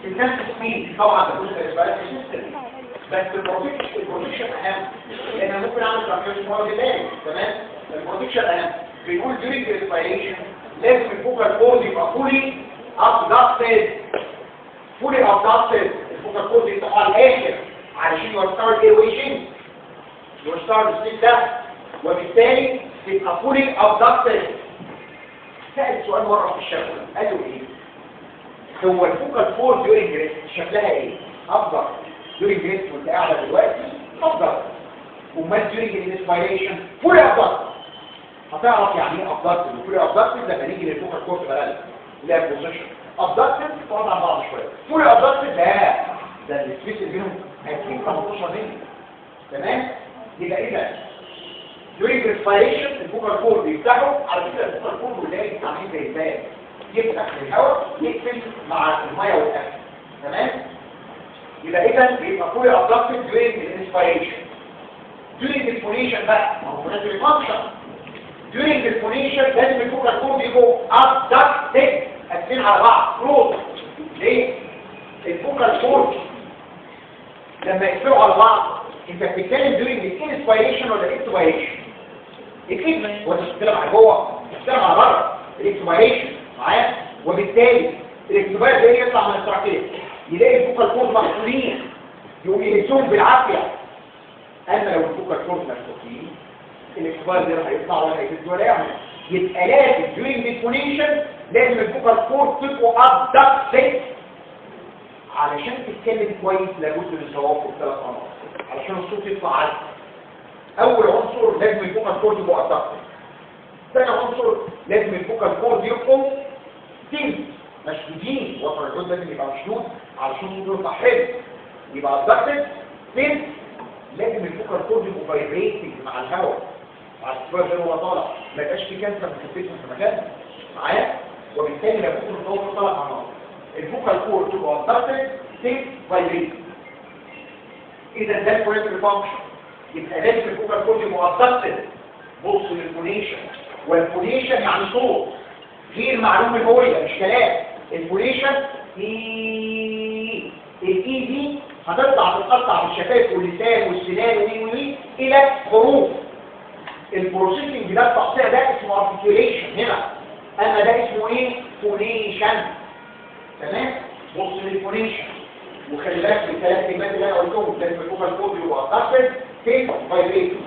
التنفس مين طبعا ده جزء ريسبيراتوري سيستم، بس البروتكشن اهم لان انا ممكن اعمل ترانسفير مره ثانيه. تمام. البروتكشن اهم. بيقول during respiration لازم الفوكال كورد يبقى فولي ابدكتد. فولي ابدكتد الفوكال كورد يبقى على الاخر علشان يوصل ايه ويشين يوصل السيت ده، وبالتالي تبقى فولي ابدكتد. سأل سؤال مره في الشفوي قال له ايه؟ هو الفوكال كورد during ريست شكلها ايه؟ افضل during ريست وانت قاعده دلوقتي افضل، امال during الانسبيريشن فولي ابدكتد. هتعرف يعني ايه ابدكتد وفولي ابدكتد لما نيجي للفوكال كورد بلد لا بوزيشن. ابدكتد تقعد عن بعض شويه، فولي ابدكتد لا ده السبيس اللي بينهم هيكون 15 مللي. تمام. يبقى اذا during respiration الفوكال كورد يفتحوا. على فكره الفوكال كورد واللاي عاملين زي الباب، يفتح الهواء يقفل مع الميه والاكل. تمام؟ يبقى اذا بيبقى فولي ابدكتد during الانسبيريشن. during الفونيشن بقى ما هو فوناتوري فانكشن. during الفونيشن لازم الفوكال كورد يبقوا ابدكتد قاسمين على بعض كلوز. ليه؟ الفوكال كورد لما يقفلوا على بعض انت بتتكلم during الانسبيريشن ولا الاكسبيريشن؟ الاكسبيريشن وانت بتتكلم على جوه بتتكلم على بره الاكسبيريشن معايا. وبالتالي الاكسبير ده يطلع من التراكيب يلاقي الفوكال كورد مقفولين يقوم يلبسوهم بالعافيه. اما لو الفوكال كورد مفتوحين الاكسبير ده هيطلع ولا هيفز ولا يعمل. يبقى لازم during الفونيشن لازم الفوكال كورد تبقوا ابدكتد علشان تتكلم كويس. لابد من توافق 3 عناصر علشان الصوت يطلع عالي. اول عنصر لازم الفوكال كورد يبقوا ابدكتد. ثاني عنصر لازم الفوكال كورد يبقوا تيم مشدودين. وتر الجود لازم يبقى مشدود علشان الصوت يطلع حلو. يبقى ابدكتد. تيم لازم الفوكال كورد يبقوا فايبريتنج مع الهواء مع السبير ده هو طالع ما يبقاش في كانسر مكتبته في مكانه معايا. وبالتالي لابد من توافق 3 عناصر. الفوكال كورد تبقى ابدكتد تيم فايبريتنج. اذا ده الفوناتوري فانكشن. يبقى لازم الفوكال كورد يبقى ابدكتد. بص للفونيشن. والفونيشن يعني صوت غير معلوم الهوية مش كلام. الفونيشن الاي دي هتقطع بالشفايف واللسان والسنان وي الى حروف. البروسيسنج ده التقطيع ده اسمه ارتكيوليشن هنا. اما ده اسمه ايه؟ فونيشن. تمام؟ بص للفونيشن وخلي بالك من ال3 كلمات اللي انا قلتهم. لازم الفوكال كورد يبقى ابدكتد تيم فايبريتنج.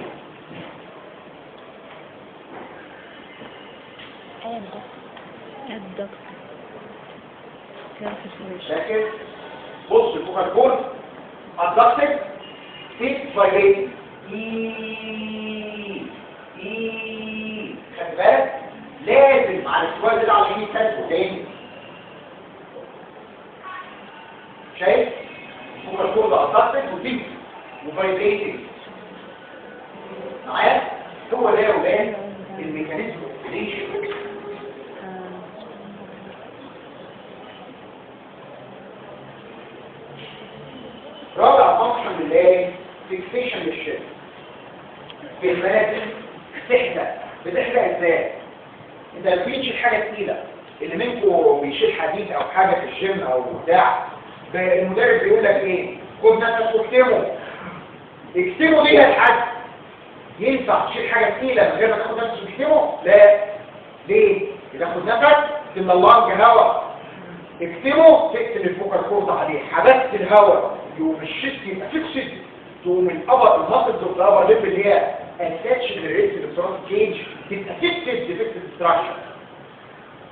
لكن بص الفوكال كورد ابدكتد تيم فايبريتنج. خد بالك لازم على السؤال ده علشان يتكتب تاني. شايف الفوكال كورد ابدكتد وتيم وفايبريتنج معايا. هو ده يا ولاد الميكانيزم اوبريشن. رابع فانكشن اللي فيكسيشن للشد. في المنازل بتحرق ازاي؟ انت لما بتشيل حاجه تقيله اللي منكم بيشيل حديد او حاجه في الجيم او بتاع المدرب بيقول لك ايه؟ خد نفس واكتمه. اكتمه دي لحد ينفع تشيل حاجه تقيله من غير ما تاخد نفس وتكتمه؟ لا. ليه؟ تاخد نفس تملان هواء. اكتمه تقتل الفوكال كورد عليه. حبست الهواء يقوم الشد يبقى فيكسد. تقوم الابر الماسلز اوف ذا ابر ليب اللي هي اتاتش للريست الكترون كيج تبقى فيكسد ديفكتد ستراكشر.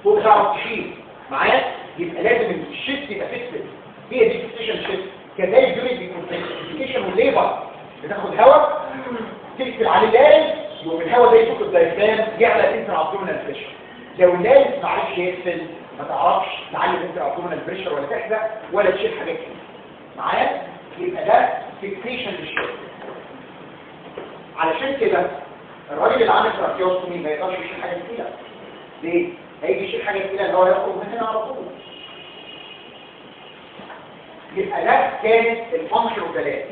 فوق تعرف تشيل معايا. يبقى لازم الشد يبقى فيكسد. هي دي فيكسيشن شد. كذلك دوري الكونتنسيفيكيشن والليبر بتاخد هواء تقفل عليه لارنكس يقوم الهواء ده يفك الدايفرام يعلى الانتر ابدومينال بريشر. لو اللارنكس ما عرفش يقفل ما تعرفش تعلي الانتر ابدومينال بريشر ولا تحزق ولا تشيل حاجات كده معايا. يبقى ده فيكسيشن للشد. علشان كده الراجل اللي عامل تراكيوستومي ما يقدرش يشيل حاجه تقيله. ليه؟ هيجي يشيل حاجه تقيله اللي هو يخرج من هنا على طول. يبقى ده كانت الفانكشن الثلاثه.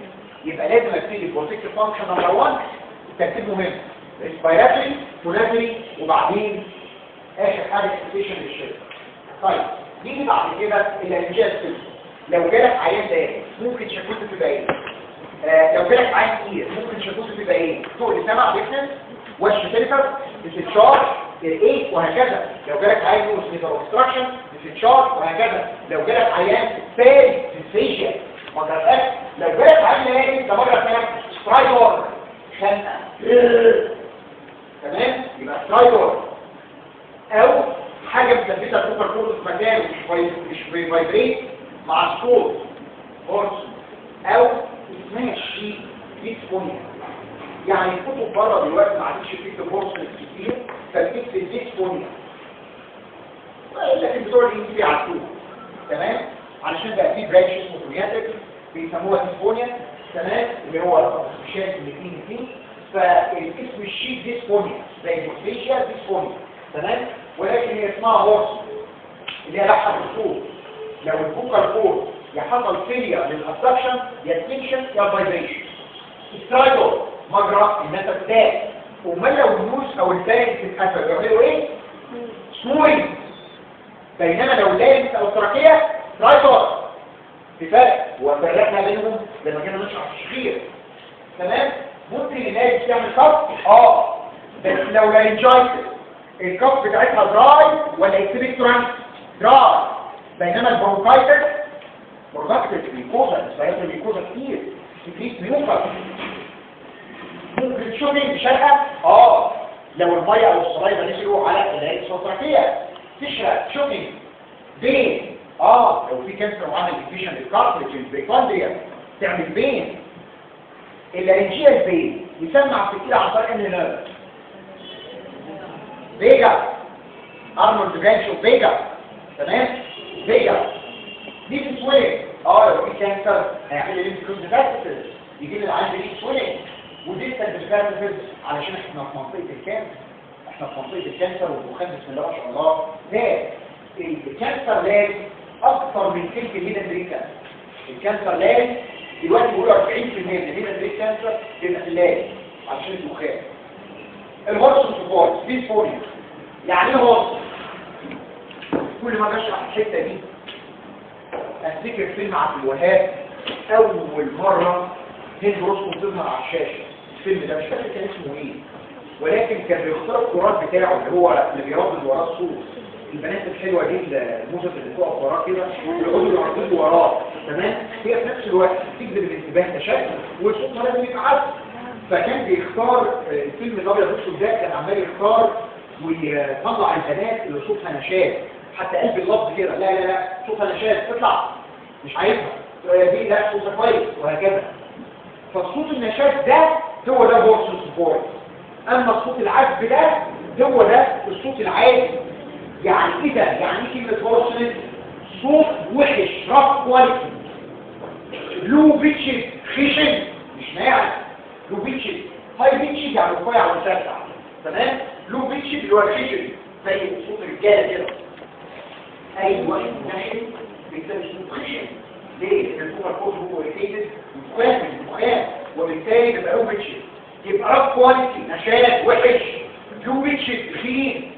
يبقى لازم ابتدي بروتكتيف فانكشن نمبر 1 ترتيب مهم. ريسبيراتوري فوناتوري وبعدين اخر حاجه فيكسيشن للشد. طيب نيجي بعد كده الانجاز سيستم. لو جالك عيان ده ممكن شكوته تبقى ايه؟ لو جالك عيان كتير ممكن شكوته تبقى ايه؟ تقل سمع بيكنس وش تلفر استشارج ايه وهكذا. لو جالك عيان نوز نيفر اوبستراكشن استشارج وهكذا. لو جالك عيان فيل فيشيا مجرد. لو جالك عيان نايم ده مجرد كلام سترايدور خنقه تمام. يبقى سترايدور او حاجه مثبته الفوكال كورد في مكان مش فايبريت مع الصوت هورس او اسمها الشيء ديسفونيا. يعني الكتب بره دلوقتي ما عادش فيه هورس كتير فبتكتب ديسفونيا. لكن بتوع الانجليزي عارفوه تمام. علشان بقى فيه برانش اسمه فونياتك بيسموها ديسفونيا تمام. اللي هو الشات اللي فيه فالاسم الشيء ديسفونيا زي الفيشيا ديسفونيا تمام. ولكن هي اسمها هورس اللي هي لحظه الصوت. لو الفوكال كورد يا حصل فيلير للابدكشن يا تنشن يا فايبريشن. سترايدور مجرى النفس ده. امال لو النوز او اللارنكس اتقفل بيعملوا ايه؟ سوينج. بينما لو اللارنكس او التراكيه سترايدور. في فرق وفرقنا بينهم لما كنا نشرح التشخيص. تمام؟ ممكن اللارنكس تعمل كف بس لو لارنجايتس الكف بتاعتها دراي ولا اكسبكتورانت دراي. بينما البرونكايتس برونكايتس ميكوزا سايتو ميكوزا كتير تكريس ميوكا. ممكن تشوفي شرقه لو الميه او الصلايبه نزلوا على اللارنكس والتراكيه تشرق شوفي بين لو في كانسر وعمل انفيشن للكارتريج البيكوندريا تعمل بين. اللارنجيال بين يسمع كتير عن طريق النيرف فيجا ارنولد برانش اوف فيجا. تمام؟ فيجا دي سوينج. لو في كانسر هيعمل لي ليمف ديفاكتس يجي لي العين دي سوينج. ودي ديفاكتس علشان احنا في منطقه الكانسر. احنا في منطقه الكانسر والدخان بسم الله ما شاء الله ده الكانسر لازم اكثر من تلك الهيدن كانسر. الكانسر لازم دلوقتي بيقولوا 40% من الهيدن كانسر بيبقى في اللازم عشان الدخان. الهورسون سبورت دي فوريا. يعني ايه هورسون؟ كل ما بشرح الحته دي افتكر فيلم عبد الوهاب اول مره هند رستم تظهر على الشاشه. الفيلم ده مش فاكر كان اسمه ايه ولكن كان بيختار التراث بتاعه اللي بيربط وراه الصوت. البنات الحلوه دي الموزه اللي تقف وراه كده ويقعدوا يعرضوا وراه. تمام؟ هي في نفس الوقت تجذب الانتباه كشكل وصوتها لازم يبقى عالي. فكان بيختار الفيلم الابيض والاسود ده كان عمال يختار ويطلع البنات اللي صوتها نشاز. حتى قلب اللفظ كده لا صوتها نشاز تطلع مش عايزها دي لا صوتها كويس وهكذا. فالصوت النشاز ده هو ده هورسون سبورت. اما الصوت العذب ده هو ده الصوت العادي. يعني ايه ده؟ يعني ايه كلمه هورسون؟ صوت وحش رف كواليتي. لو بيتش خشن مش ناعم. لو بيتش هاي بيتش يعني رفيع ومسرع. تمام؟ لو بيتش اللي هو الخشن زي صوت الرجاله كده. اي واحد ناشف بيكتب صوت خشن. ليه؟ لان الفوكال كورد هو ريتيتد وفاهم المخام وبالتالي بيبقى لو بيتش. يبقى رف كواليتي نشاط وحش. لو بيتش تخين.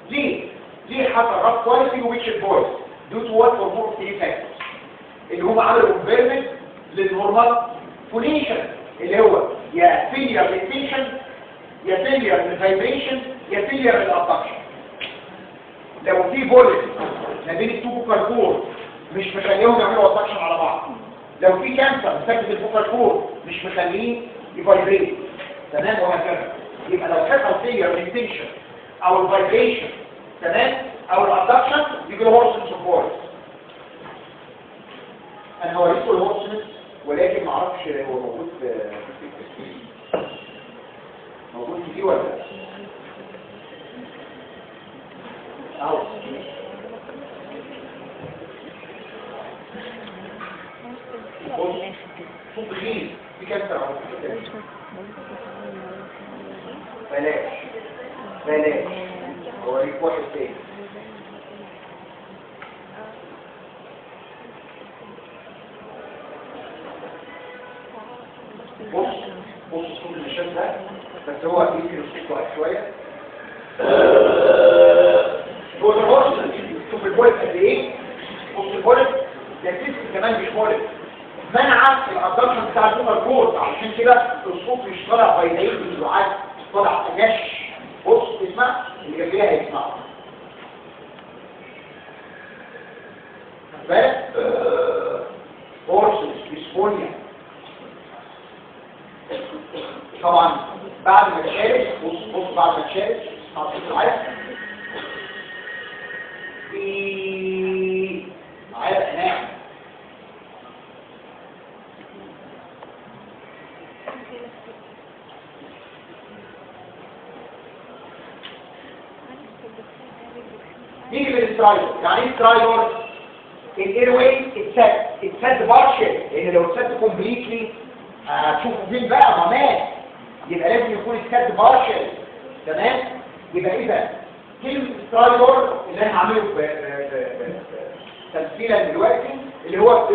ليه حصل رف كواليتي وبيتش فويس؟ دو تو وات فور مور ثري فاكتورز اللي هم عملوا انفيرمنت للنورمال فونيشن اللي هو يا فيلير للتنشن يا فيلير للفايبريشن يا فيلير للابدكشن. لو في بولت ما بين التو فوكال كورد مش مخليهم يعملوا ابدكشن على بعض. لو في كانسر مسكت الفوكال كورد مش مخليه يفايبريت. تمام؟ وهكذا. يبقى لو حصل فيلير للتنشن او الفايبريشن تمام او الابدكشن يجي له هورسون سبورت. انا هوريكم الهورسون ولكن ما اعرفش هو موجود في ولا لا. اهو صوت تخين في كانسر على فكره. بلاش اوريك واحد تاني. بص صوت النشاز ده بس هو يمكن الصوت ضعيف شويه. هو ده هورسون. شوف البولت قد ايه. بص البولت ده السيستم كمان مش بولت. منع الابدكشن بتاع الفوكال كورد عشان كده الصوت مش طالع بايدين بالزعاج طالع نش. بص اسمع اللي جنبيها هيسمعه. بالك هورسون ديسفونيا. طبعا بعد ما تشارك بص بعد ما تشارك اسمع صوت العالم عالم ناعم. نيجي للسترايدر. يعني ايه سترايدر؟ الايرواي اتسد بارشل لان لو اتسد كومبليتلي هتشوفوا فين بقى ضمان. يبقى لازم يكون اتسد بارشل. تمام؟ يبقى اذا كلمه سترايدر اللي انا هعمله تمثيلا دلوقتي اللي هو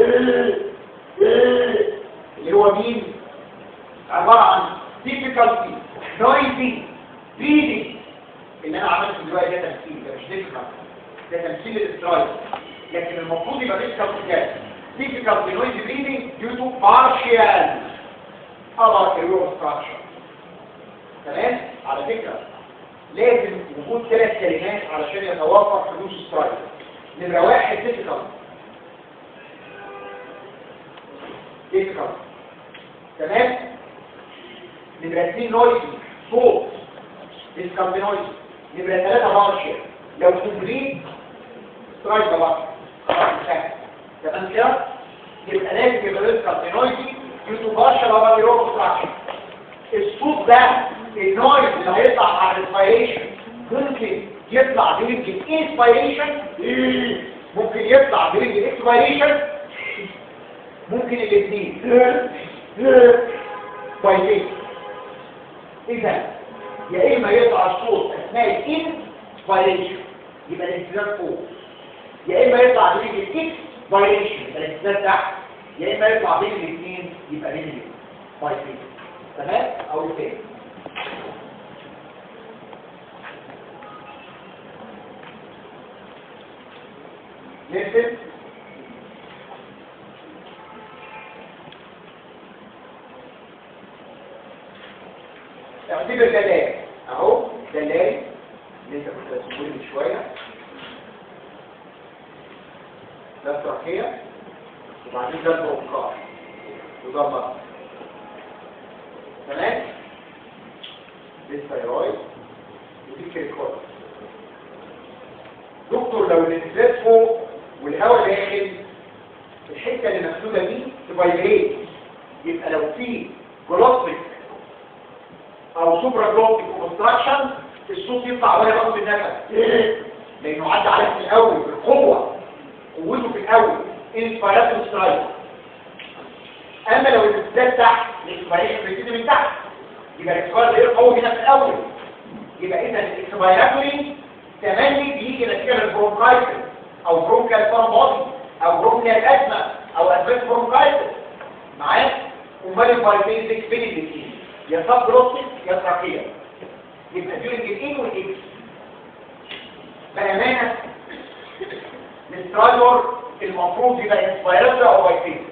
اللي هو مين؟ عبارة عن difficulty noisy breathing. اللي انا عملته دلوقتي ده تمثيل، ده مش difficult، ده تمثيل الاسترايد، لكن المفروض يبقى difficult noisy breathing due to partial upper airway obstruction. تمام؟ على فكرة لازم وجود 3 كلمات علشان يتوفر حدوث سترايك. نمرة 1 difficult. تمام؟ نمرة 2 noisy صوت difficult noisy. نمرة 3 partial. لو كومبليت سترايك ده بقى تمام كده؟ يبقى لازم يبقى difficult noisy due to partial upper airway obstruction. الصوت ده النويز اللي هيطلع مع الانسبيريشن ممكن يطلع during الانسبيريشن، ممكن يطلع during الاكسبيريشن، ممكن الاثنين كويسين. اذا يا اما يطلع الصوت اثناء الانسبيريشن يبقى الانسداد فوق، يا اما يطلع during الاكسبيريشن يبقى الانسداد تحت، يا اما يطلع بين الاثنين يبقى بين الاثنين كويسين. تمام؟ او تاني لسه اعتبر ده لاري اهو، ده لاري اللي انت كنت هتقول من شويه، ده التركيه وبعدين ده البرونكار وده المرض. تمام؟ دي الثيرويد ودي الكريكويد. دكتور لو الانسداد فوق والهواء داخل الحته اللي مفسوده دي تفايبريت، يبقى لو في جلوتيك او سوبرا جلوتيك اوبستراكشن الصوت يطلع ولا ياخد النفس لانه عدى عليه في الاول بالقوه، قوته في الاول انسبيراتوري سترايك. اما لو الانسداد تحت الانسبيريشن بيبتدي من تحت يبقى الاكسبيراتوري غير قوي هنا في الاول، يبقى اذا الاكسبيراتوري تملي بيجي نتيجه للبرونكايتس او برونكال باربودي او برونكال ازمه او ادفانس برونكايتس معايا. امال الفايبرين بين الاثنين يا سب جلوتيك يا تراكيه، يبقى ديورنج الان والاكس. بامانه الاسترايدور المفروض يبقى انسبيراتوري او بايبين.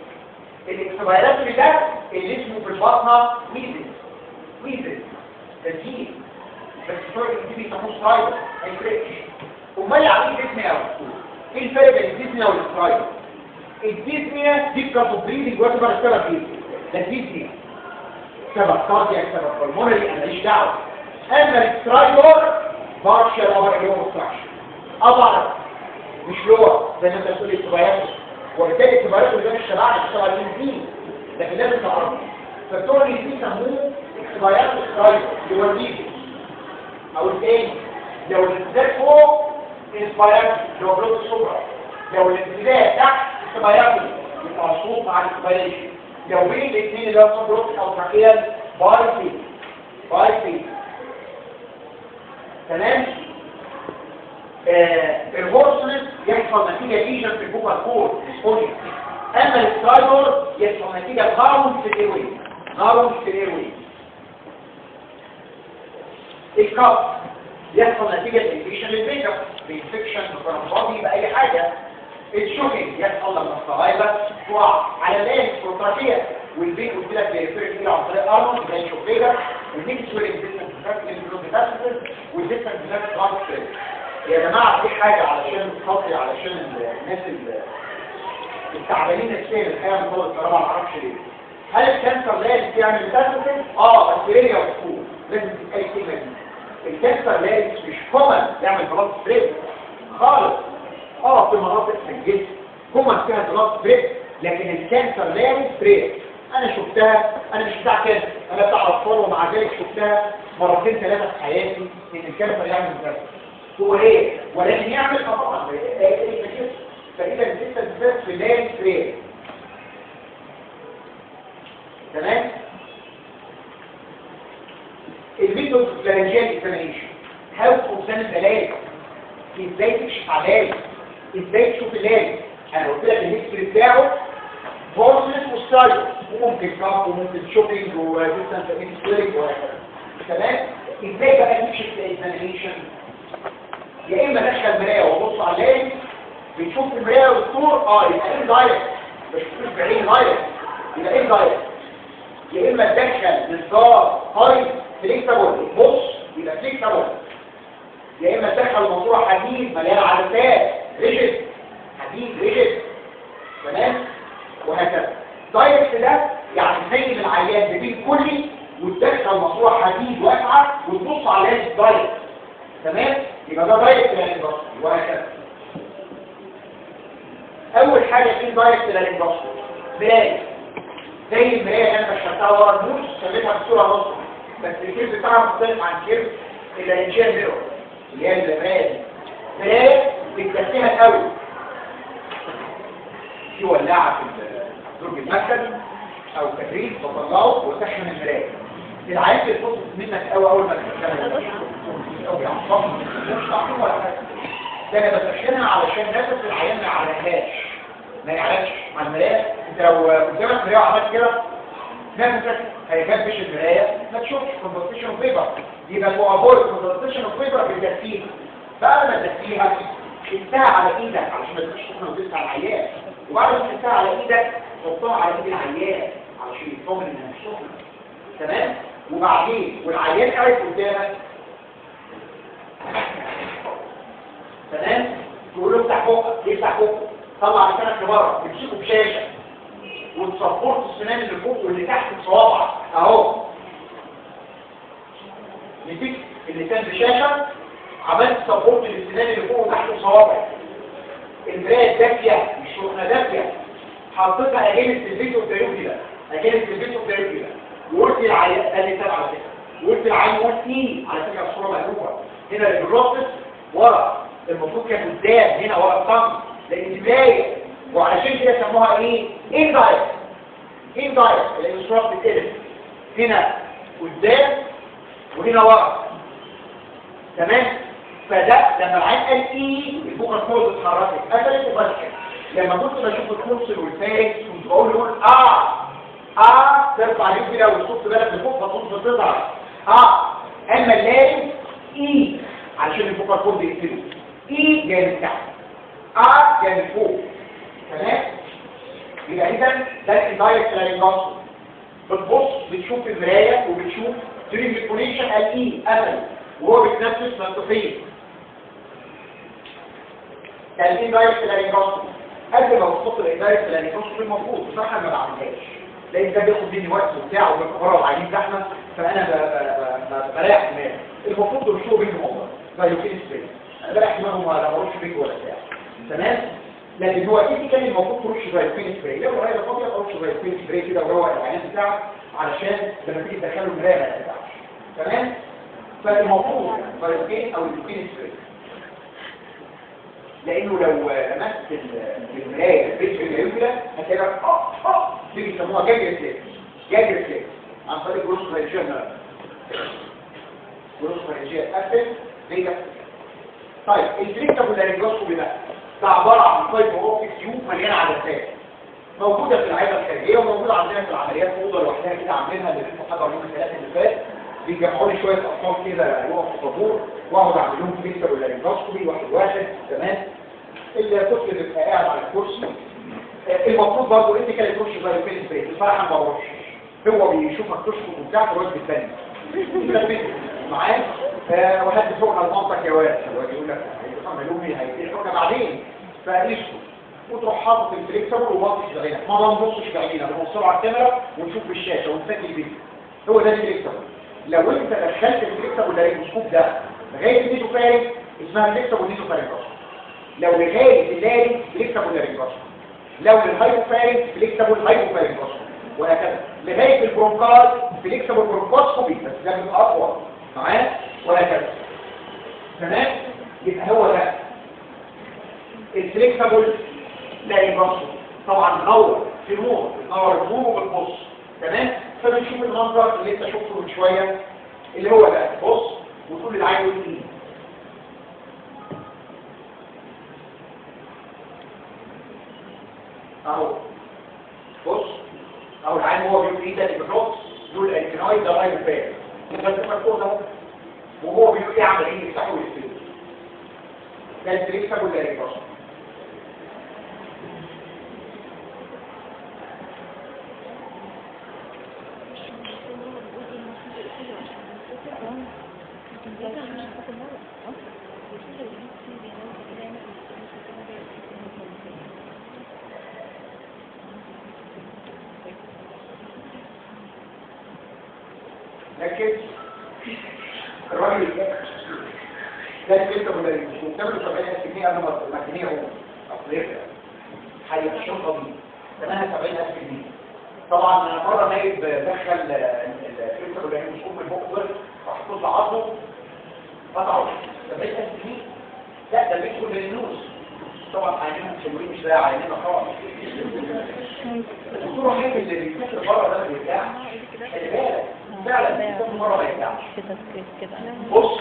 الاكسبيراتوري ده اللي اسمه في البطنه ويزل تسجيل، بس الفرق اللي بيسموه سترايدر ما يفرقش. امال عاملين ديسنيا ايه الفرق بين الديسنيا والسترايدر؟ الديسنيا دي كاربوبريدنج واتبر السبب ايه؟ ده الديسنيا سبب كاردياك سبب بالمونري انا ماليش دعوه. اما السترايدر بارشال اوفر ايرو اوبستراكشن ابر مش لور زي ما انت بتقول الكبارات، وبالتالي الكبارات ده مش تبعنا مش تبع الانزيم، لكن لازم تعرفه. فالدكتور اللي بيسموه اكسبيرات سترايدر اللي هو الديسنيا او الثاني. لو الانسداد فوق انسبيراتوري لو بلوك الصبرة، لو الانسداد تحت انسبيراتوري يبقى الصوت مع الانسبيريشن. لو بين الاثنين اللي هو بلوك او تراكيال بايفي. تمام؟ الهورسنس يحصل نتيجه ليجن في البوكال كورد سبونيا. اما السترايدور يحصل نتيجه هارون في الايروي. الكف يحصل نتيجة الانفكشن للبيكر بانفكشن بفرنباضي بأي حاجة. الشوكينج يحصل لما الصغيرة تقع على اللانكس والتراكية، والبيك قلت لك بيرفرق فيه عن طريق ارنولد زي الشوكيجر والنيكس والانفكشن والديستنس بتاعت يا جماعة في حاجة علشان خاطري علشان الناس التعبانين نفسيا الحقيقة من طول الكهرباء معرفش ليه. هل الكانسر لازم يعمل ميتاسيس؟ بكتيريا وفول لازم تتقال الكلمة دي. الكانسر لازم مش كومن يعمل بلاد ستريس خالص. في مناطق في الجسم كومن فيها بلاد ستريس، لكن الكانسر لازم ستريس. انا شفتها، انا مش بتاع كانسر، انا بتاع اطفال، ومع ذلك شفتها مرتين ثلاثة في حياتي ان الكانسر يعمل ميتاسيس. هو ايه؟ ولكن يعمل طبعا فإذا الكانسر في لازم ستريس. تمام؟ الميثود لارنجيال اكزامينيشن هاو تو اكزامين ذا لارنكس، ازاي تكشف على اللارنكس، ازاي تشوف اللارنكس، انا قلت لك الهيستوري بتاعه فورسلس وستايل، وممكن كاب وممكن شوبينج وديستانس انسبيرنج وهكذا. تمام؟ ازاي بقى نمشي في الاكزامينيشن؟ يا اما ادخل مرايه وابص على اللارنكس، بنشوف المرايه والدكتور يبقى ايه دايركت، مش بشوف بعين دايركت، يبقى ايه دايركت. يا اما ادخل منظار هاي فليكسبل بص يبقى فليكسبل، يا اما ادخل منظور حديد مليان عدسات ريجيد، حديد ريجيد. تمام؟ وهكذا. دايركت ده يعني زي العيان بين كلي وتدخل مصروع حديد واسعه وتبص على اللارنكس دايركت. تمام؟ يبقى ده دايركت للانبسط وهكذا. اول حاجه في دايركت للانبسط مرايه، زي المرايه اللي انا بشتغلها ورا النوش سميتها بصوره نص، بس الكيرف بتاعها مختلف عن كيرف اللارنجيال ميرور اللي هي المرايه دي. مرايه بتدخلها الاول في ولاعه في درج المكتب او كبريت، بطلعه واسخن المرايه. العيان بيتبسط منك اول ما تسخنها او يعصبك مش تعقيم ولا حاجه، ده انا بسخنها علشان نفس العيان ما يعرفش مع المرايه. انت لو قدامك مرايه وعملت كده نفسك هيكبش المرايه ما تشوفش كونفرتيشن اوف فيبر، يبقى المؤابول كونفرتيشن اوف فيبر بتدفيها. بعد ما تدفيها شدها على ايدك علشان ما تبقاش سخنه وتدفع على العيان، وبعد ما شدها على ايدك حطها على ايد العيان علشان يطمن انها مش سخنه. تمام؟ وبعدين والعيان قاعد قدامك، تمام؟ تقول له افتح بقك، يفتح بقك، طلع لسانك لبره، تمسكه بشاشه وتصفرت السنان اللي فوق واللي تحت بصوابعك اهو. مسكت اللسان بشاشه، عملت صفرت السنان اللي فوق وتحت بصوابعك. المرايه دافيه مش سخنه، دافيه، حطيتها اجانب الفيديو بتاعي كده، وقلت العيان ده اللسان على فكره، وقلت العيان وسنين على فكره الصوره مقلوبه هنا البروسس ورا، المفروض كان قدام هنا ورا الطن لان المرايه، وعلشان كده سموها ايه؟ اندايركت لان الصوره بتتقلب هنا قدام وهنا ورا. تمام؟ فده لما العين قال ايه الفوق الكورس اتحركت قفلت وفتحت. لما كنت بشوف الكورس والفارس كنت بقول له ترفع عليك كده وتحط بالك لفوق فتقوم بتظهر اما اللارنكس ايه علشان الفوق الكورس يقفله، ايه جاي من تحت، جاي من فوق. تمام؟ يبقى اذا ده الاندايركت لارنجوس. بتبص بتشوف المرايه وبتشوف دريم ريكونيشن قال ايه قفل وهو بيتنفس منطقيا. كان الاندايركت لارنجوس قبل ما بتحط الاندايركت لارنجوس المفروض بصراحه ما بعملهاش لان ده بياخد مني وقت وبتاع وبره وعايزين زحمه، فانا بريح دماغي. المفروض ترشوا بينهم والله زي كده سبري، انا بريح دماغهم ولا بروش بينه ولا بتاع. تمام؟ لكن هو كان المفروض ترش زي الفين سبراي، لو الرايه فاضيه ترش زي الفين سبراي كده وروق العيان بتاعك علشان لما تيجي تدخله المرايه ما تتعبش. تمام؟ فالمفروض زي او الفين سبراي، لانه لو لمست المرايه بالفيديو كده هتلاقي دي بيسموها جاج ريفلكس عن طريق جروس فارنجيال اسيد زي ده. طيب الفليكسبل لارنجوسكوبي ده عباره عن فايبر اوبتيك تيوب مليانه عدسات موجوده في العياده الخارجيه وموجوده عندنا في العمليات في اوضه لوحدها كده عاملينها اللي انتوا حضروا يوم الثلاث اللي فات. بيجمعوا لي شويه اطفال كده يقفوا في طابور واقعد اعمل لهم فليكسبل لارنجوسكوبي واحد. تمام؟ الطفل بيبقى قاعد على الكرسي. المفروض برضه انت كده تخش زي الفيلم سبريت، بصراحه ما بروحش، هو بيشوفك تشخص وبتاع الواد بالثاني معاه وحد فوق على المنطق يا واد يقول لك هيعملوا ايه هيقولوا بعدين فقيسه وتروح حاطط الفليكسبل وباصص بعينك، ما بنبصش بعينك بنوصله على الكاميرا ونشوف بالشاشه ونسجل الفيديو. هو ده الفليكسبل. لو انت دخلت الفليكسبل لارنجوسكوب ده لغايه النيزو فارنج اسمها الفليكسبل نيزو فارنجوس، لو لغايه اللارنج فليكسبل لارنجوس، لو للهايبوفارنج فليكسبل هايبوفارنجوس، وهكذا لغايه البرونكال فليكسبل برونكوسكوبي بس ده بيبقى اقوى معاه وهكذا. تمام؟ يبقى هو ده الفليكسبل لارنجوس. طبعا منور في نور، النور وبتبص. تمام؟ فبنشوف المنظر اللي انت شفته من شويه اللي هو ده، بص وتقول للعين ايه اهو بص اهو العين هو بيقول ايه ده البروكس دول الانتينايد ده رايت باك بس المفروض اهو وهو بيقول ايه عمالين يفتحوا ويقفلوا ده التريكسر ولا الريكروس لكن الراجل ده الفلتر ولا المكتبل 70000 جنيه قبل ما تبيعه اصل حي الشنطه دي ثمنها 70000 جنيه طبعا انا مره نايب دخل الفلتر ولا مش ام البوكر راح يحط عظمه قطعه 70000 جنيه لا ده بيدخل للنوس طبعا عينيهم مش مش لاقي عينينا خالص الدكتور حاجه اللي بيسافر بره ده بيرجع خلي بالك فعلا بيسافر بره ما يرجعش كده بص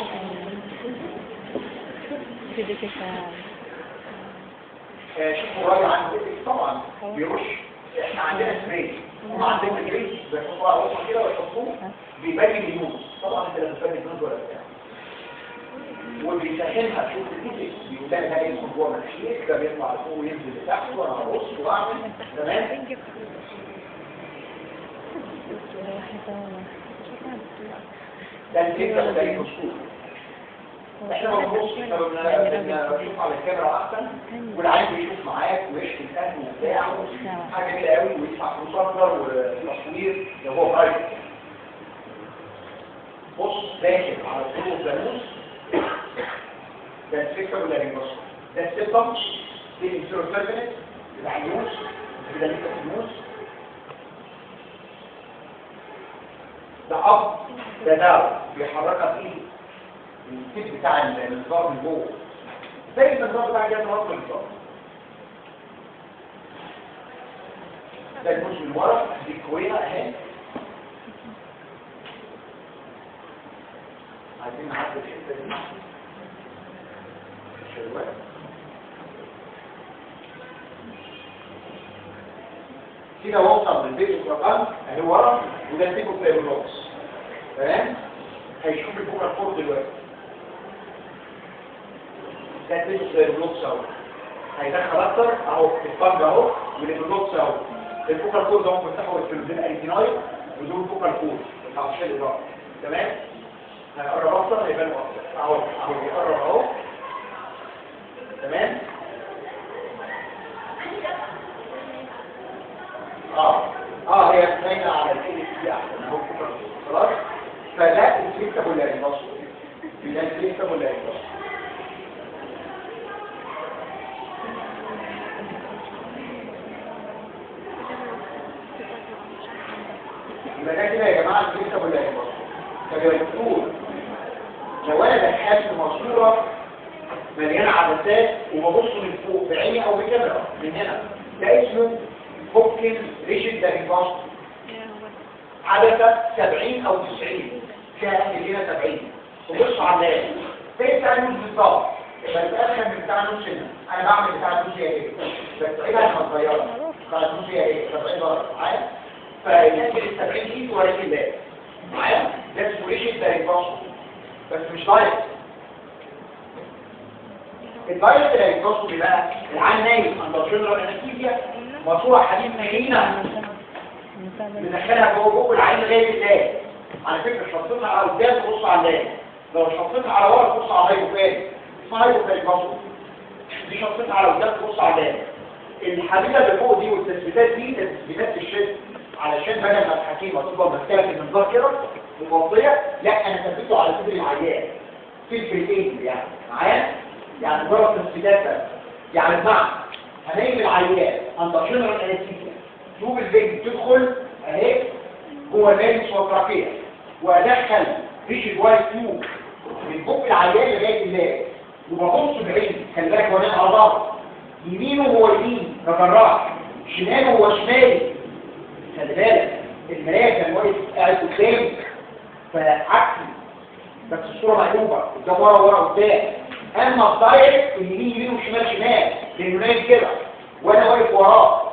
كده شوفوا الراجل عنده طبعا بيرش احنا عندنا سبراي هم عندهم سبراي بيحطوها على وشه كده ويحطوه بيبين اليوم طبعا انت لما تبين اليوم ولا بتاع وبيسخنها تشوف الكتب بيقول لها ده يدخل جوه مناخيرك ده بيطلع لفوق وينزل لتحت وانا هبص واعمل تمام ده الفكره ده المشكور احنا ما بنبص احنا بنشوف على الكاميرا احسن والعين بيشوف معاك ويشكي الفهم وبتاع حاجه كده قوي ويدفع فلوس اكتر وتصوير لو هو برايفت بص داخل على الصوت الجاموس ده الفكره ولا الريبوس ده السيبتم دي الانسيروسيرفنت بتاع النوس ده النوس ده اب ده داون بيحركها بايده الكيس بتاع النظام من جوه زي النظام بتاع جهاز الهضم بالظبط ده النوز من ورا دي كوينه اهي عايزين نعدل الحته دي شويه كده وصل للبيت القرآن اهي ورا وده التيكو بلايبلوكس تمام هيشوف البوكر فور دلوقتي ده التيكو بلايبلوكس اهو هيدخل اكتر اهو الفرد اهو والبلايبلوكس اهو البوكر فور ده ممكن تاخد الفلوزين اريتينايد ودول بوكر فور بتاع الشيل الاضافي تمام هيقرب اكتر هيبان اكتر اهو بيقرب اهو تمام هي باينه على الكيس دي احسن اهو خلاص فده الكيسه ولا النص ده الكيسه ولا النص يبقى ده كده يا جماعه الكيسه ولا النص طب يا دكتور لو انا دخلت ماسوره مليانه عدسات وببص من فوق بعيني او بكاميرا من هنا ده اسمه ممكن ريشد ده ريباست عدسة 70 أو 90 فيها هنا 70 وبص على الليل في بتاع النوز بالظبط بتأخر من بتاع النوز هنا أنا بعمل بتاع النوز هي ايه بس عيدها لما صغيرة بتاع النوز هي ايه 70 ضرب معايا فينزل ال 70 ايد ورا الليل معايا ده اسمه ريشد ده ريباست بس مش دايركت الدايركت اللي هيتوصل بقى العين نايم عند جنرال انستيزيا ماسوره حديد مهينه بندخلها جوه العين لغايه الليل على فكره شطتها على قدام تبص على الليل لو شطتها على ورا تبص على الهايبوفان اسمها هايبوفان ماسوره دي شطتها على قدام تبص على الليل الحديده اللي فوق دي والتثبيتات دي تثبيتات الشد علشان بدل ما الحكيمه تفضل ماسكاها في المنظار كده مغطيه لا انا ثبته على صدر العيان في البريتين يعني معايا يعني مجرد تثبيتات يعني بمعنى هنيجي العيان عند جنرال انستيزيا شوف الفيجن تدخل اهي جوه اللارynx والتراكيه وادخل ريش وايت تيوب من بق العيان لغايه اللارynx وببص بعيني خلي بالك وانا على بعض يمينه هو يمين كجراح شماله هو شمالي خلي بالك المرايه كان واقف قاعد قدامي فعكسي بس الصوره مقلوبه قدام ورا قدام اما الدايركت اليمين يمين وشمال شمال لانه نايم كده وانا واقف وراه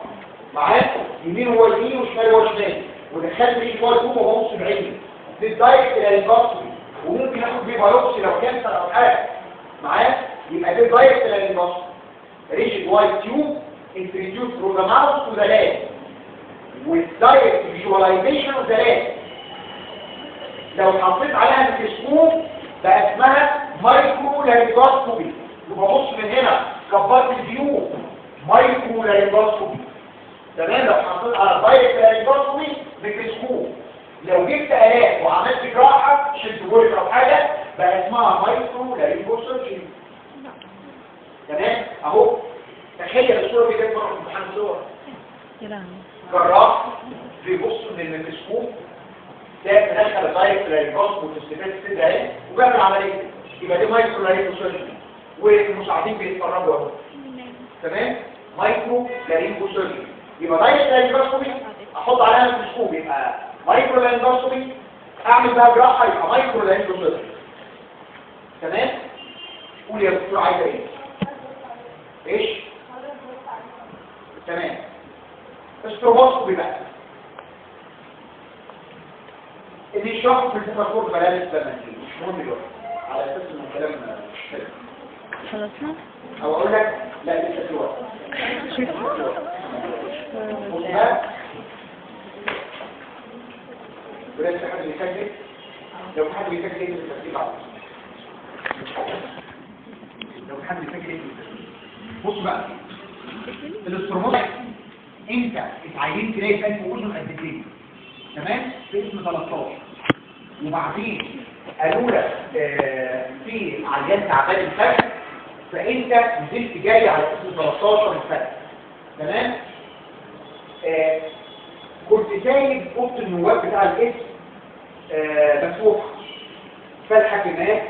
معاه يمين هو يمين وشمال هو شمال، ودخلت ريش جوه الجوب وببص بعيني دي الدايركت للانفاستومي، وممكن اخد بيه بايوبسي لو كانسر او حاجه معاه، يبقى دي الدايركت للانفاستومي. ريجيد وايت تيوب introduced from the mouth to the leg with direct visualization of the leg. لو حطيت عليها ميكروسكوب بقى اسمها مايكرو لارينجوسكوبي، يبقى بص من هنا كبرت الفيو مايكرو لارينجوسكوبي. تمام. لو حطيت على دايركت لارينجوسكوبي ميكروسكوب، لو جبت آلات وعملت جراحه شلت بوليك او حاجه بقى اسمها مايكرو لارينجوسكوبي. تمام اهو. تخيل الصوره دي جت مره في امتحان الصور، جراح بيبص من الميكروسكوب ده مدخل دايركت لارينجوسكوبي وتستفاد كده اهي وبيعمل عمليه، يبقى دي مايكرو لارينجوسكوبي والمساعدين بيتفرجوا اهو. تمام. مايكرو لارينجوسكوبي يبقى دايركت لارينجوسكوبي احط عليها ميكروسكوب يبقى مايكرو لارينجوسكوبي، اعمل بقى جراحه يبقى مايكرو لارينجوسكوبي. تمام. قول يا دكتور عايزه ايه؟ ايش؟ تمام. استروبوسكوبي بقى اللي يشرحه في الفوكور بلاش التمثيل مش مهم دلوقتي على اساس ان الكلام مش حلو. خلصنا؟ او اقول لك لا لسه في وقت. بص بقى ولسه حد بيسجل، لو حد بيسجل ايه التسجيل على لو حد بيسجل ايه بص بقى الاستروبوسكوبي انت اتعينت تلاقي فات في اذن قد ايه؟ تمام. في اسم 13 وبعدين قالوا لك في عيان تعبان الفك فانت نزلت جاي على اسم 13 الفك. تمام. كنت سايب اوضه النواب بتاع الاسم مفتوحه، فالحكمات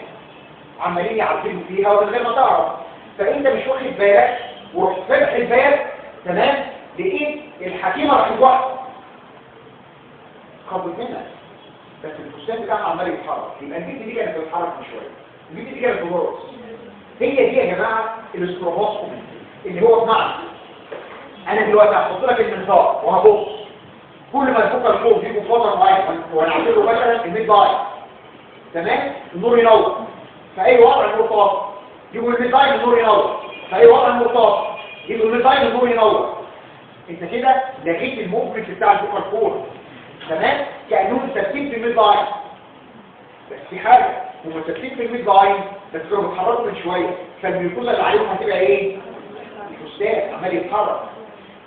عمالين يعدلوا فيها ومن غير ما تعرف، فانت مش واخد بالك ورحت فتح الباب. تمام. لقيت الحكيمه راحت واقفه خبط منها، بس الفستان بتاعها عمال يتحرك، يبقى البنت دي كانت بتتحرك من شويه، البنت دي كانت بترقص. هي دي يا جماعه الاستروبوسكوبي اللي هو بمعنى انا دلوقتي هحط لك المنظار وهبص كل ما الفوكال الصوت يجي في فتره معينه وانا عامل له مثلا الميد لاين. تمام. النور ينور في اي وضع النور طافي، يجوا الميد لاين النور ينور في اي وضع النور طافي، يجوا الميد لاين النور ينور. انت كده لقيت الموفمنت بتاع الفوكال كور. تمام. كأنهم ثابتين في الميد لاين، بس في حاجه هم ثابتين في الميد لاين بس لو بيتحركوا من شويه فالميوكوزا اللي عليهم هتبقى ايه؟ الفستان عمال يتحرك.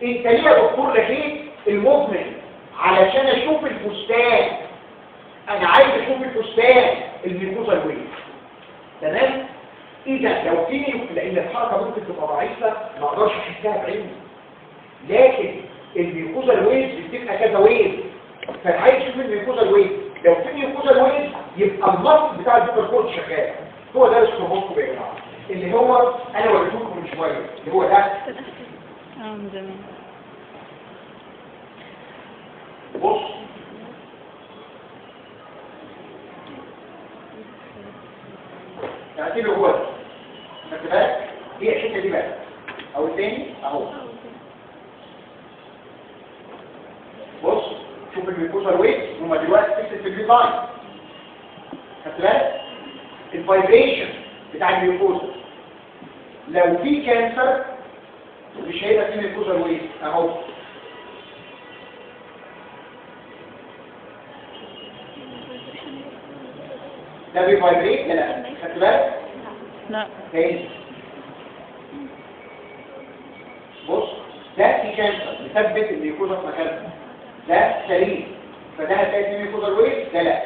انت ليه يا دكتور لقيت الموفمنت؟ علشان اشوف الفستان، انا عايز اشوف الفستان الميوكوزا الويل. تمام. اذا لو في لان الحركه ممكن تبقى ضعيفه ما اقدرش احسها بعيني، لكن الميوكوزا الويل بتبقى كذا ويل، فعايز اشوف الميوكوزا الويل. لو في ميوكوزا الويل يبقى النص بتاع الفوكال كورد شغال. هو ده الاستروبوسكوبي يا جماعه اللي هو انا وريتهولكم من شويه اللي هو ده. من زمان. بص تعطيله هو ده خدت بالك هي الحته دي بقى او الثاني اهو. بص شوف الميوكوزا الويل هما دلوقتي فيكس في اللاين. خدت بالك الفايبريشن بتاع الميوكوزا لو في كانسر مش هيبقى في ميوكوزا الويل اهو. ده بيفايبريت لا خدت بالك؟ لا. تاني بص ده في كانسر مثبت الميوكوزا في مكانها، ده سليم فده هتلاقي في ميوكوزا الويل ده لا.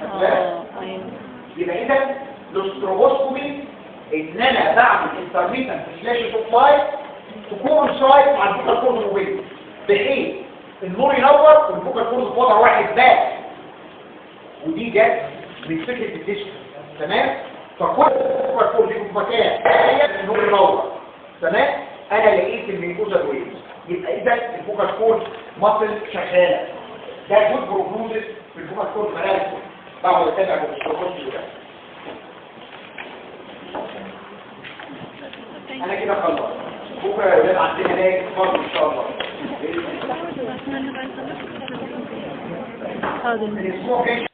خدت بالك؟ ايوه. يبقى اذا الاستروبوسكوبي ان انا بعمل انترميتنت فلاش سبلاي تكون سايت مع الفوكال كورد الويل بحيث النور ينور والفوكال كورد في وضع واحد بس، ودي جت من فكره الديسك. تمام. فكل الفوكال كورد يكون في مكان النور ينور. تمام. انا لقيت الميوكوزا الويل يبقى اذا الفوكال كورد مصل شغاله. ده جود بروجنوزس في الفوكال كورد ملازم بعد اتابع بالاستروبوسكوبي ده. انا كده خلصت. بكره يا ولاد عندنا نهايه فرض ان شاء الله. هذا الاسبوع الجاي